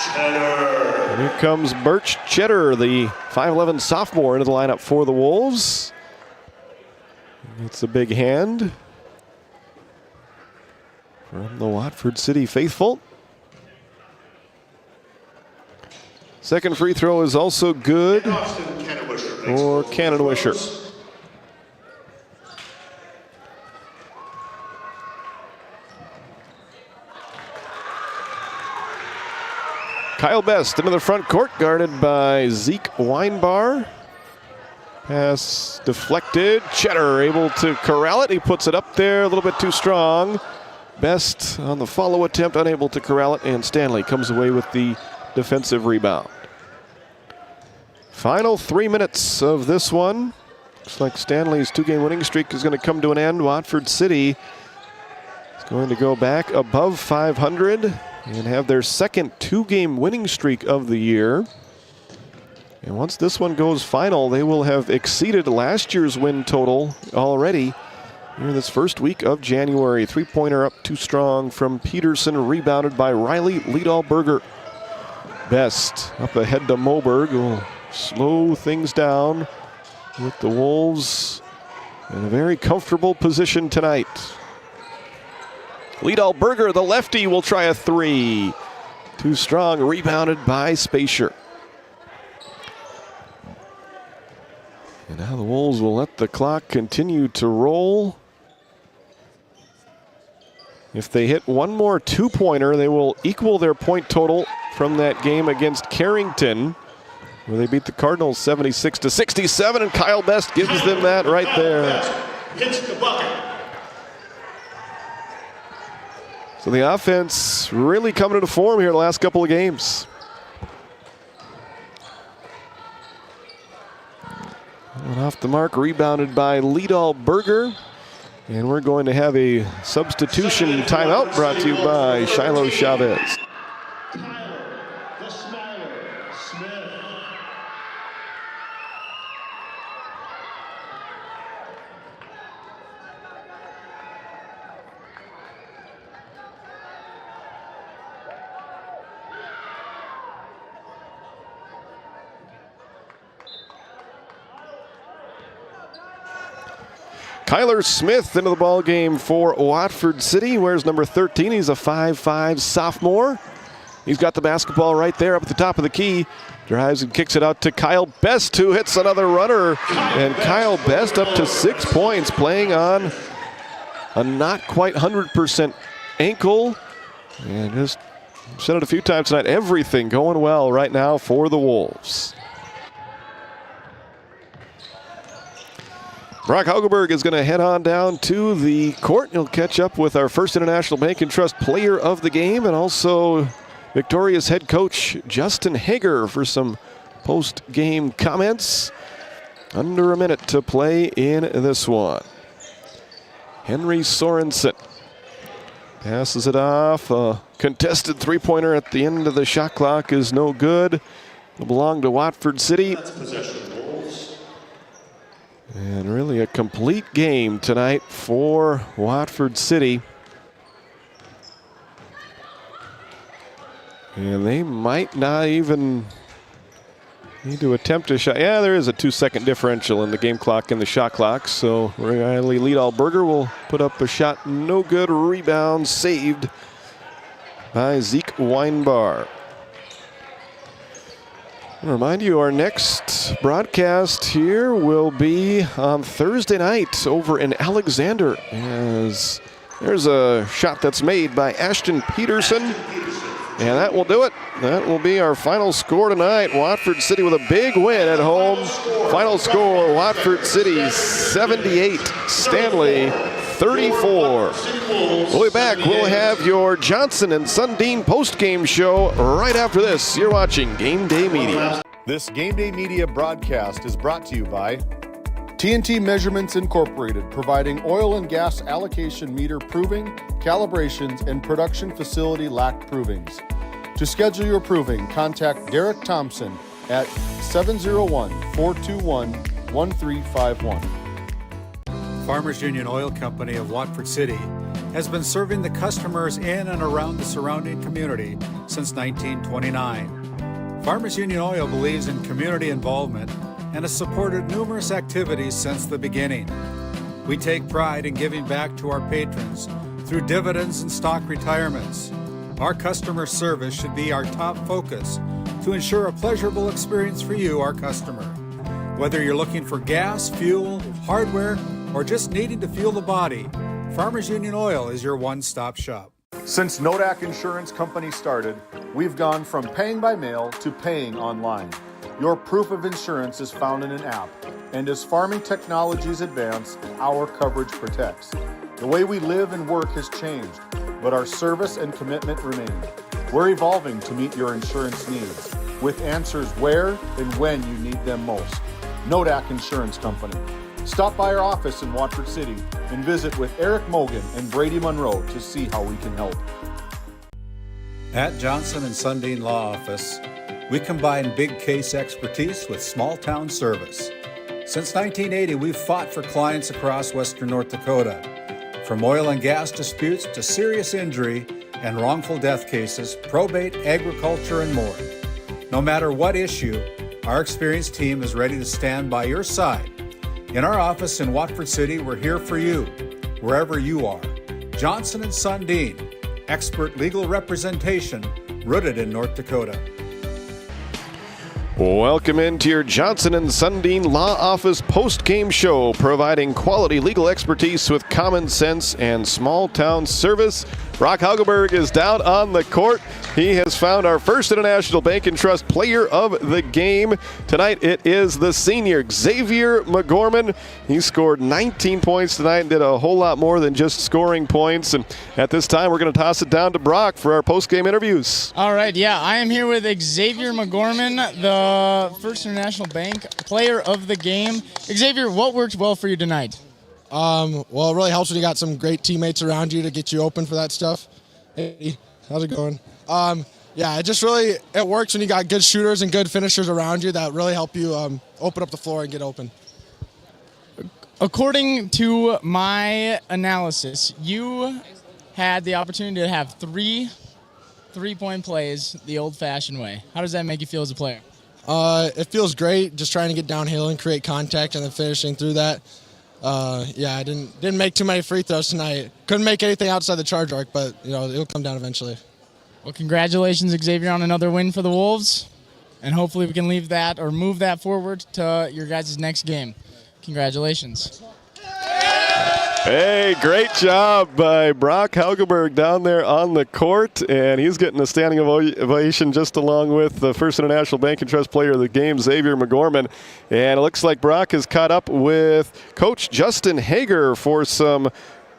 Cheddar. And here comes Birch Cheddar, the 5'11 sophomore, into the lineup for the Wolves. It's a big hand from the Watford City faithful. Second free throw is also good for Cannonwisher. Kyle Best into the front court, guarded by Zeke Weinbar. Pass deflected. Cheddar able to corral it. He puts it up there a little bit too strong. Best on the follow attempt, unable to corral it, and Stanley comes away with the defensive rebound. Final 3 minutes of this one. Looks like Stanley's 2-game winning streak is going to come to an end. Watford City is going to go back above 500 and have their second 2-game winning streak of the year. And once this one goes final, they will have exceeded last year's win total already here this first week of January. Three-pointer up too strong from Peterson, rebounded by Riley Liedalberger. Best up ahead to Moberg, will slow things down with the Wolves in a very comfortable position tonight. Liedalberger, the lefty, will try a three. Too strong, rebounded by Spacer. And now the Wolves will let the clock continue to roll. If they hit one more two-pointer, they will equal their point total from that game against Carrington, where they beat the Cardinals 76-67, and Kyle Best gives them that right there. Hits the bucket. So the offense really coming into form here the last couple of games. And off the mark, rebounded by Liedalberger. And we're going to have a substitution timeout brought to you by Shiloh Chavez. Kyler Smith into the ball game for Watford City. Wears number 13. He's a 5'5 sophomore. He's got the basketball right there up at the top of the key. Drives and kicks it out to Kyle Best, who hits another runner. And Kyle Best up to 6 points, playing on a not quite 100% ankle. And just said it a few times tonight, everything going well right now for the Wolves. Brock Haugeberg is going to head on down to the court. He'll catch up with our First International Bank and Trust player of the game and also Victoria's head coach Justin Hager for some post-game comments. Under a minute to play in this one. Henry Sorensen passes it off. A contested three-pointer at the end of the shot clock is no good. It'll belong to Watford City. And really a complete game tonight for Watford City. And they might not even need to attempt a shot. Yeah, there is a 2-second differential in the game clock and the shot clock. So Riley Liedalberger will put up a shot. No good. Rebound saved by Zeke Weinbar. I'll remind you, our next broadcast here will be on Thursday night over in Alexander, as there's a shot that's made by Ashton Peterson, and that will do it. That will be our final score tonight. Watford City with a big win at home. Final score, Watford City 78, Stanley 34. We'll be back. We'll have your Johnson and Sundin post-game show right after this. You're watching Game Day Media. This Game Day Media broadcast is brought to you by TNT Measurements Incorporated, providing oil and gas allocation meter proving, calibrations, and production facility lac provings. To schedule your proving, contact Derek Thompson at 701-421-1351. Farmers Union Oil Company of Watford City has been serving the customers in and around the surrounding community since 1929. Farmers Union Oil believes in community involvement and has supported numerous activities since the beginning. We take pride in giving back to our patrons through dividends and stock retirements. Our customer service should be our top focus to ensure a pleasurable experience for you, our customer. Whether you're looking for gas, fuel, hardware, or just needing to fuel the body, Farmers Union Oil is your one-stop shop. Since Nodak Insurance Company started, we've gone from paying by mail to paying online. Your proof of insurance is found in an app, and as farming technologies advance, our coverage protects. The way we live and work has changed, but our service and commitment remain. We're evolving to meet your insurance needs, with answers where and when you need them most. Nodak Insurance Company. Stop by our office in Watford City and visit with Eric Mogan and Brady Monroe to see how we can help. At Johnson and Sundin Law Office, we combine big case expertise with small town service. Since 1980, we've fought for clients across western North Dakota. From oil and gas disputes to serious injury and wrongful death cases, probate, agriculture, and more. No matter what issue, our experienced team is ready to stand by your side. In our office in Watford City, we're here for you, wherever you are. Johnson and Sundin, expert legal representation rooted in North Dakota. Welcome into your Johnson and Sundin Law Office post-game show, providing quality legal expertise with common sense and small-town service. Brock Haugeberg is down on the court. He has found our First International Bank and Trust player of the game. Tonight it is the senior, Xavier McGorman. He scored 19 points tonight and did a whole lot more than just scoring points. And at this time, we're going to toss it down to Brock for our post-game interviews. All right, yeah, I am here with Xavier McGorman, the First International Bank player of the game. Xavier, what worked well for you tonight? Well, it really helps when you got some great teammates around you to get you open for that stuff. Hey, how's it going? Yeah, it works when you got good shooters and good finishers around you that really help you open up the floor and get open. According to my analysis, you had the opportunity to have three-point plays the old-fashioned way. How does that make you feel as a player? It feels great just trying to get downhill and create contact and then finishing through that. Yeah, I didn't make too many free throws tonight. Couldn't make anything outside the charge arc, but it'll come down eventually. Well, congratulations, Xavier, on another win for the Wolves. And hopefully we can leave that or move that forward to your guys' next game. Congratulations. Hey, great job by Brock Haugeberg down there on the court, and he's getting a standing ovation just along with the First International Bank and Trust player of the game, Xavier McGorman. And it looks like Brock has caught up with Coach Justin Hager for some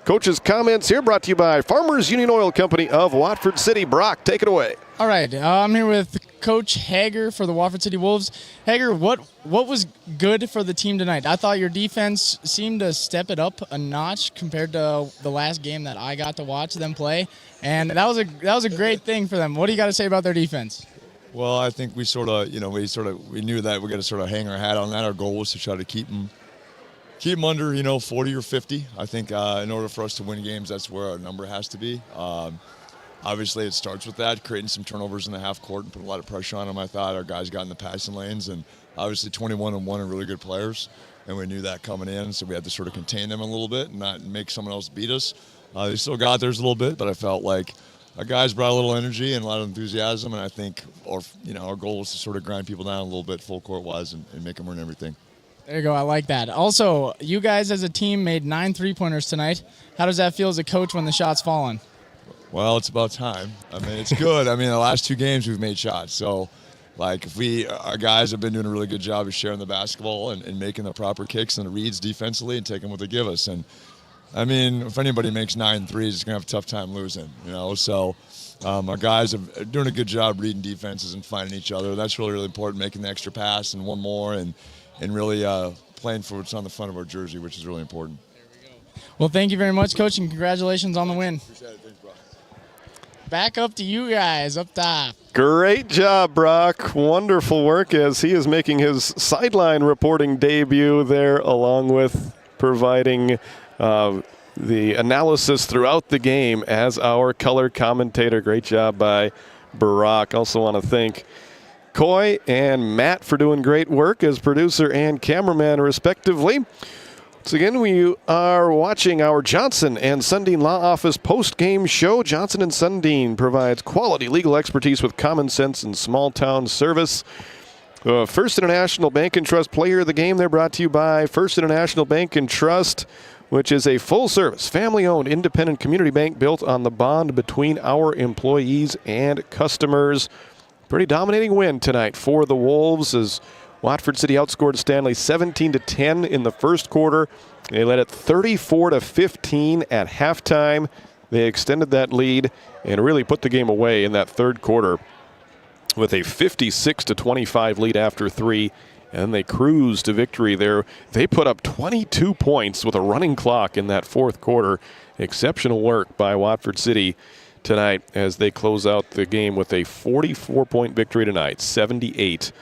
coach's comments here, brought to you by Farmers Union Oil Company of Watford City. Brock, take it away. All right, I'm here with Coach Hager for the Watford City Wolves. Hager, what was good for the team tonight? I thought your defense seemed to step it up a notch compared to the last game that I got to watch them play, and that was a great thing for them. What do you got to say about their defense? Well, I think we knew that we got to sort of hang our hat on that. Our goal was to try to keep them under 40 or 50. I think in order for us to win games, that's where our number has to be. Obviously, it starts with that, creating some turnovers in the half court and putting a lot of pressure on them. I thought our guys got in the passing lanes, and obviously 21-1 are really good players, and we knew that coming in, so we had to sort of contain them a little bit and not make someone else beat us. They still got theirs a little bit, but I felt like our guys brought a little energy and a lot of enthusiasm, and I think our goal was to sort of grind people down a little bit full court-wise and make them earn everything. There you go. I like that. Also, you guys as a team made 9 three-pointers tonight. How does that feel as a coach when the shot's falling? Well, it's about time. I mean, it's good. I mean, the last 2 games we've made shots. So, like, our guys have been doing a really good job of sharing the basketball and making the proper kicks and the reads defensively and taking what they give us. And, I mean, if anybody makes 9 threes, it's going to have a tough time losing, So, our guys are doing a good job reading defenses and finding each other. That's really, really important, making the extra pass and one more and really playing for what's on the front of our jersey, which is really important. Well, thank you very much, Coach, and congratulations on the win. Appreciate it. Thanks, Brock. Back up to you guys up top. Great job, Brock. Wonderful work as he is making his sideline reporting debut there, along with providing the analysis throughout the game as our color commentator. Great job by Brock. Also want to thank Coy and Matt for doing great work as producer and cameraman, respectively. Once again, we are watching our Johnson and Sundin Law Office post-game show. Johnson and Sundin provides quality legal expertise with common sense and small-town service. First International Bank and Trust player of the game, they're brought to you by First International Bank and Trust, which is a full-service, family-owned, independent community bank built on the bond between our employees and customers. Pretty dominating win tonight for the Wolves as Watford City outscored Stanley 17-10 in the first quarter. They led it 34-15 at halftime. They extended that lead and really put the game away in that third quarter with a 56-25 lead after 3. And they cruised to victory there. They put up 22 points with a running clock in that fourth quarter. Exceptional work by Watford City tonight as they close out the game with a 44-point victory tonight, 78-34.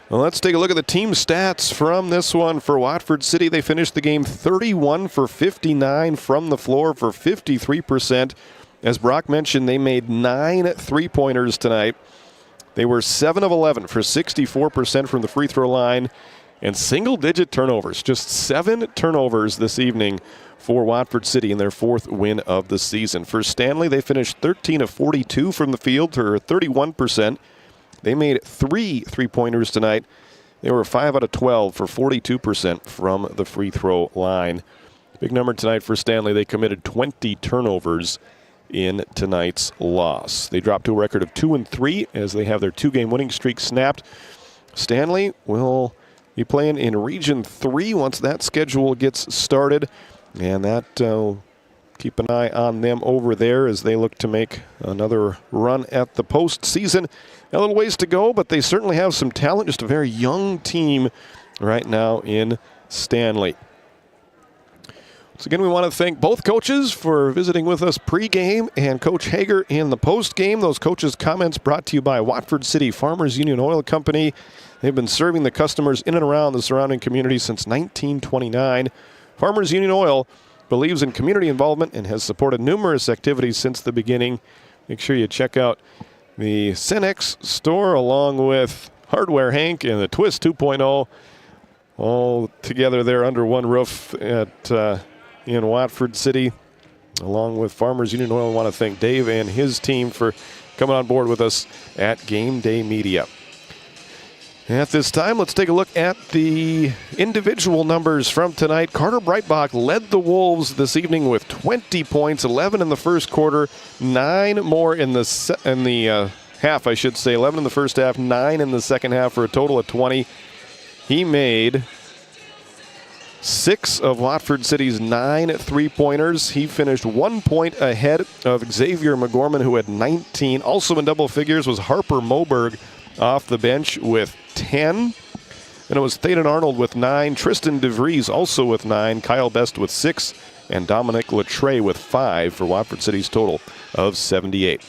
Well, let's take a look at the team stats from this one for Watford City. They finished the game 31 for 59 from the floor for 53%. As Brock mentioned, they made 9 three-pointers tonight. They were 7 of 11 for 64% from the free throw line and single-digit turnovers. Just 7 turnovers this evening for Watford City in their 4th win of the season. For Stanley, they finished 13 of 42 from the field for 31%. They made 3 three-pointers tonight. They were 5 out of 12 for 42% from the free throw line. Big number tonight for Stanley. They committed 20 turnovers in tonight's loss. They dropped to a record of 2-3 as they have their 2-game winning streak snapped. Stanley will be playing in Region 3 once that schedule gets started, and that keep an eye on them over there as they look to make another run at the postseason. A little ways to go, but they certainly have some talent. Just a very young team right now in Stanley. So again, we want to thank both coaches for visiting with us pregame and Coach Hager in the postgame. Those coaches' comments brought to you by Watford City Farmers Union Oil Company. They've been serving the customers in and around the surrounding community since 1929. Farmers Union Oil believes in community involvement and has supported numerous activities since the beginning. Make sure you check out the Cenex store along with Hardware Hank and the Twist 2.0 all together there under one roof at in Watford City. Along with Farmers Union Oil, I want to thank Dave and his team for coming on board with us at Game Day Media. At this time, let's take a look at the individual numbers from tonight. Carter Breitbach led the Wolves this evening with 20 points, 11 in the first quarter, 9 more in the half, I should say. 11 in the first half, 9 in the second half for a total of 20. He made 6 of Watford City's 9 3-pointers. He finished 1 point ahead of Xavier McGorman, who had 19. Also in double figures was Harper Moberg off the bench with 10. And it was Thaden Arnold with 9. Tristan DeVries also with 9. Kyle Best with 6. And Dominic Latre with 5 for Watford City's total of 78.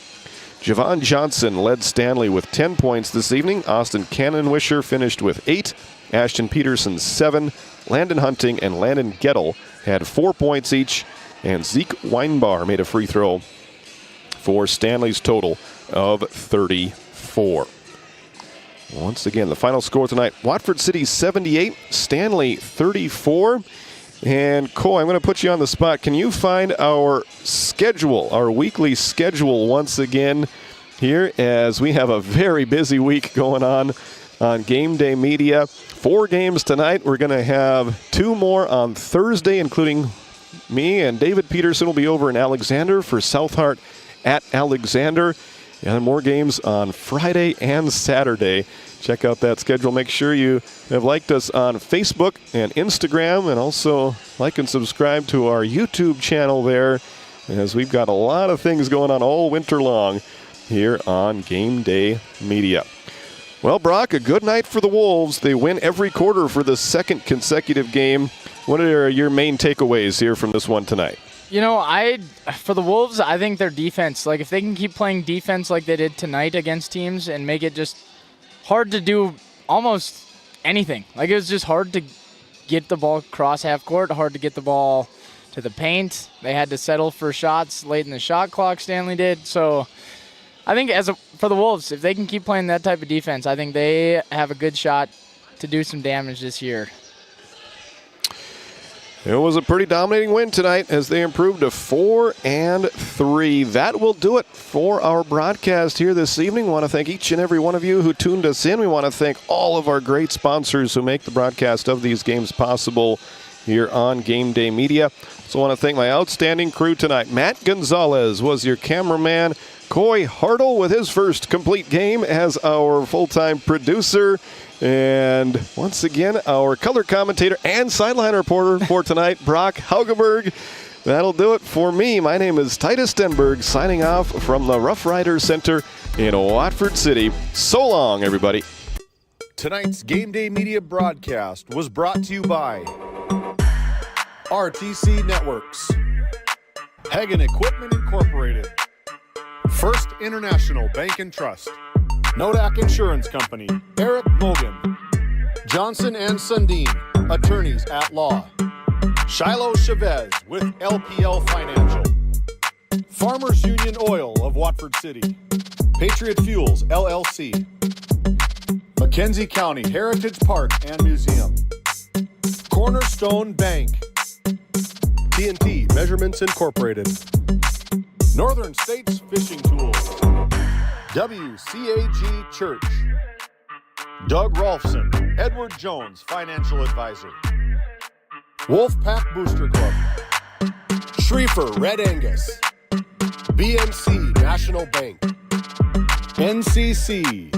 Javon Johnson led Stanley with 10 points this evening. Austin Cannonwisher finished with 8. Ashton Peterson 7. Landon Hunting and Landon Gettle had 4 points each. And Zeke Weinbar made a free throw for Stanley's total of 34. Once again, the final score tonight, Watford City 78, Stanley 34. And Cole, I'm going to put you on the spot. Can you find our schedule, our weekly schedule once again here, as we have a very busy week going on Game Day Media. 4 games tonight. We're going to have 2 more on Thursday, including me and David Peterson will be over in Alexander for South Hart at Alexander. And more games on Friday and Saturday. Check out that schedule. Make sure you have liked us on Facebook and Instagram, and also like and subscribe to our YouTube channel there, as we've got a lot of things going on all winter long here on Game Day Media. Well, Brock, a good night for the Wolves. They win every quarter for the second consecutive game. What are your main takeaways here from this one tonight? You know, for the Wolves, I think their defense, like if they can keep playing defense like they did tonight against teams and make it just hard to do almost anything. Like it was just hard to get the ball across half court, hard to get the ball to the paint. They had to settle for shots late in the shot clock, Stanley did. So I think for the Wolves, if they can keep playing that type of defense, I think they have a good shot to do some damage this year. It was a pretty dominating win tonight as they improved to 4-3. That will do it for our broadcast here this evening. We want to thank each and every one of you who tuned us in. We want to thank all of our great sponsors who make the broadcast of these games possible here on Game Day Media. So I want to thank my outstanding crew tonight. Matt Gonzalez was your cameraman. Coy Hartle with his first complete game as our full-time producer. And once again, our color commentator and sideline reporter for tonight, Brock Haugeberg. That'll do it for me. My name is Titus Stenberg, signing off from the Rough Riders Center in Watford City. So long, everybody. Tonight's Game Day Media broadcast was brought to you by RTC Networks, Hagen Equipment Incorporated, First International Bank and Trust, Nodak Insurance Company, Eric Mogan, Johnson and Sundin, attorneys at law, Shiloh Chavez with LPL Financial, Farmers Union Oil of Watford City, Patriot Fuels LLC, Mackenzie County Heritage Park and Museum, Cornerstone Bank, T&T Measurements Incorporated, Northern States Fishing Tools, WCAG Church, Doug Rolfson, Edward Jones Financial Advisor, Wolfpack Booster Club, Schriefer Red Angus, BMC National Bank, NCC,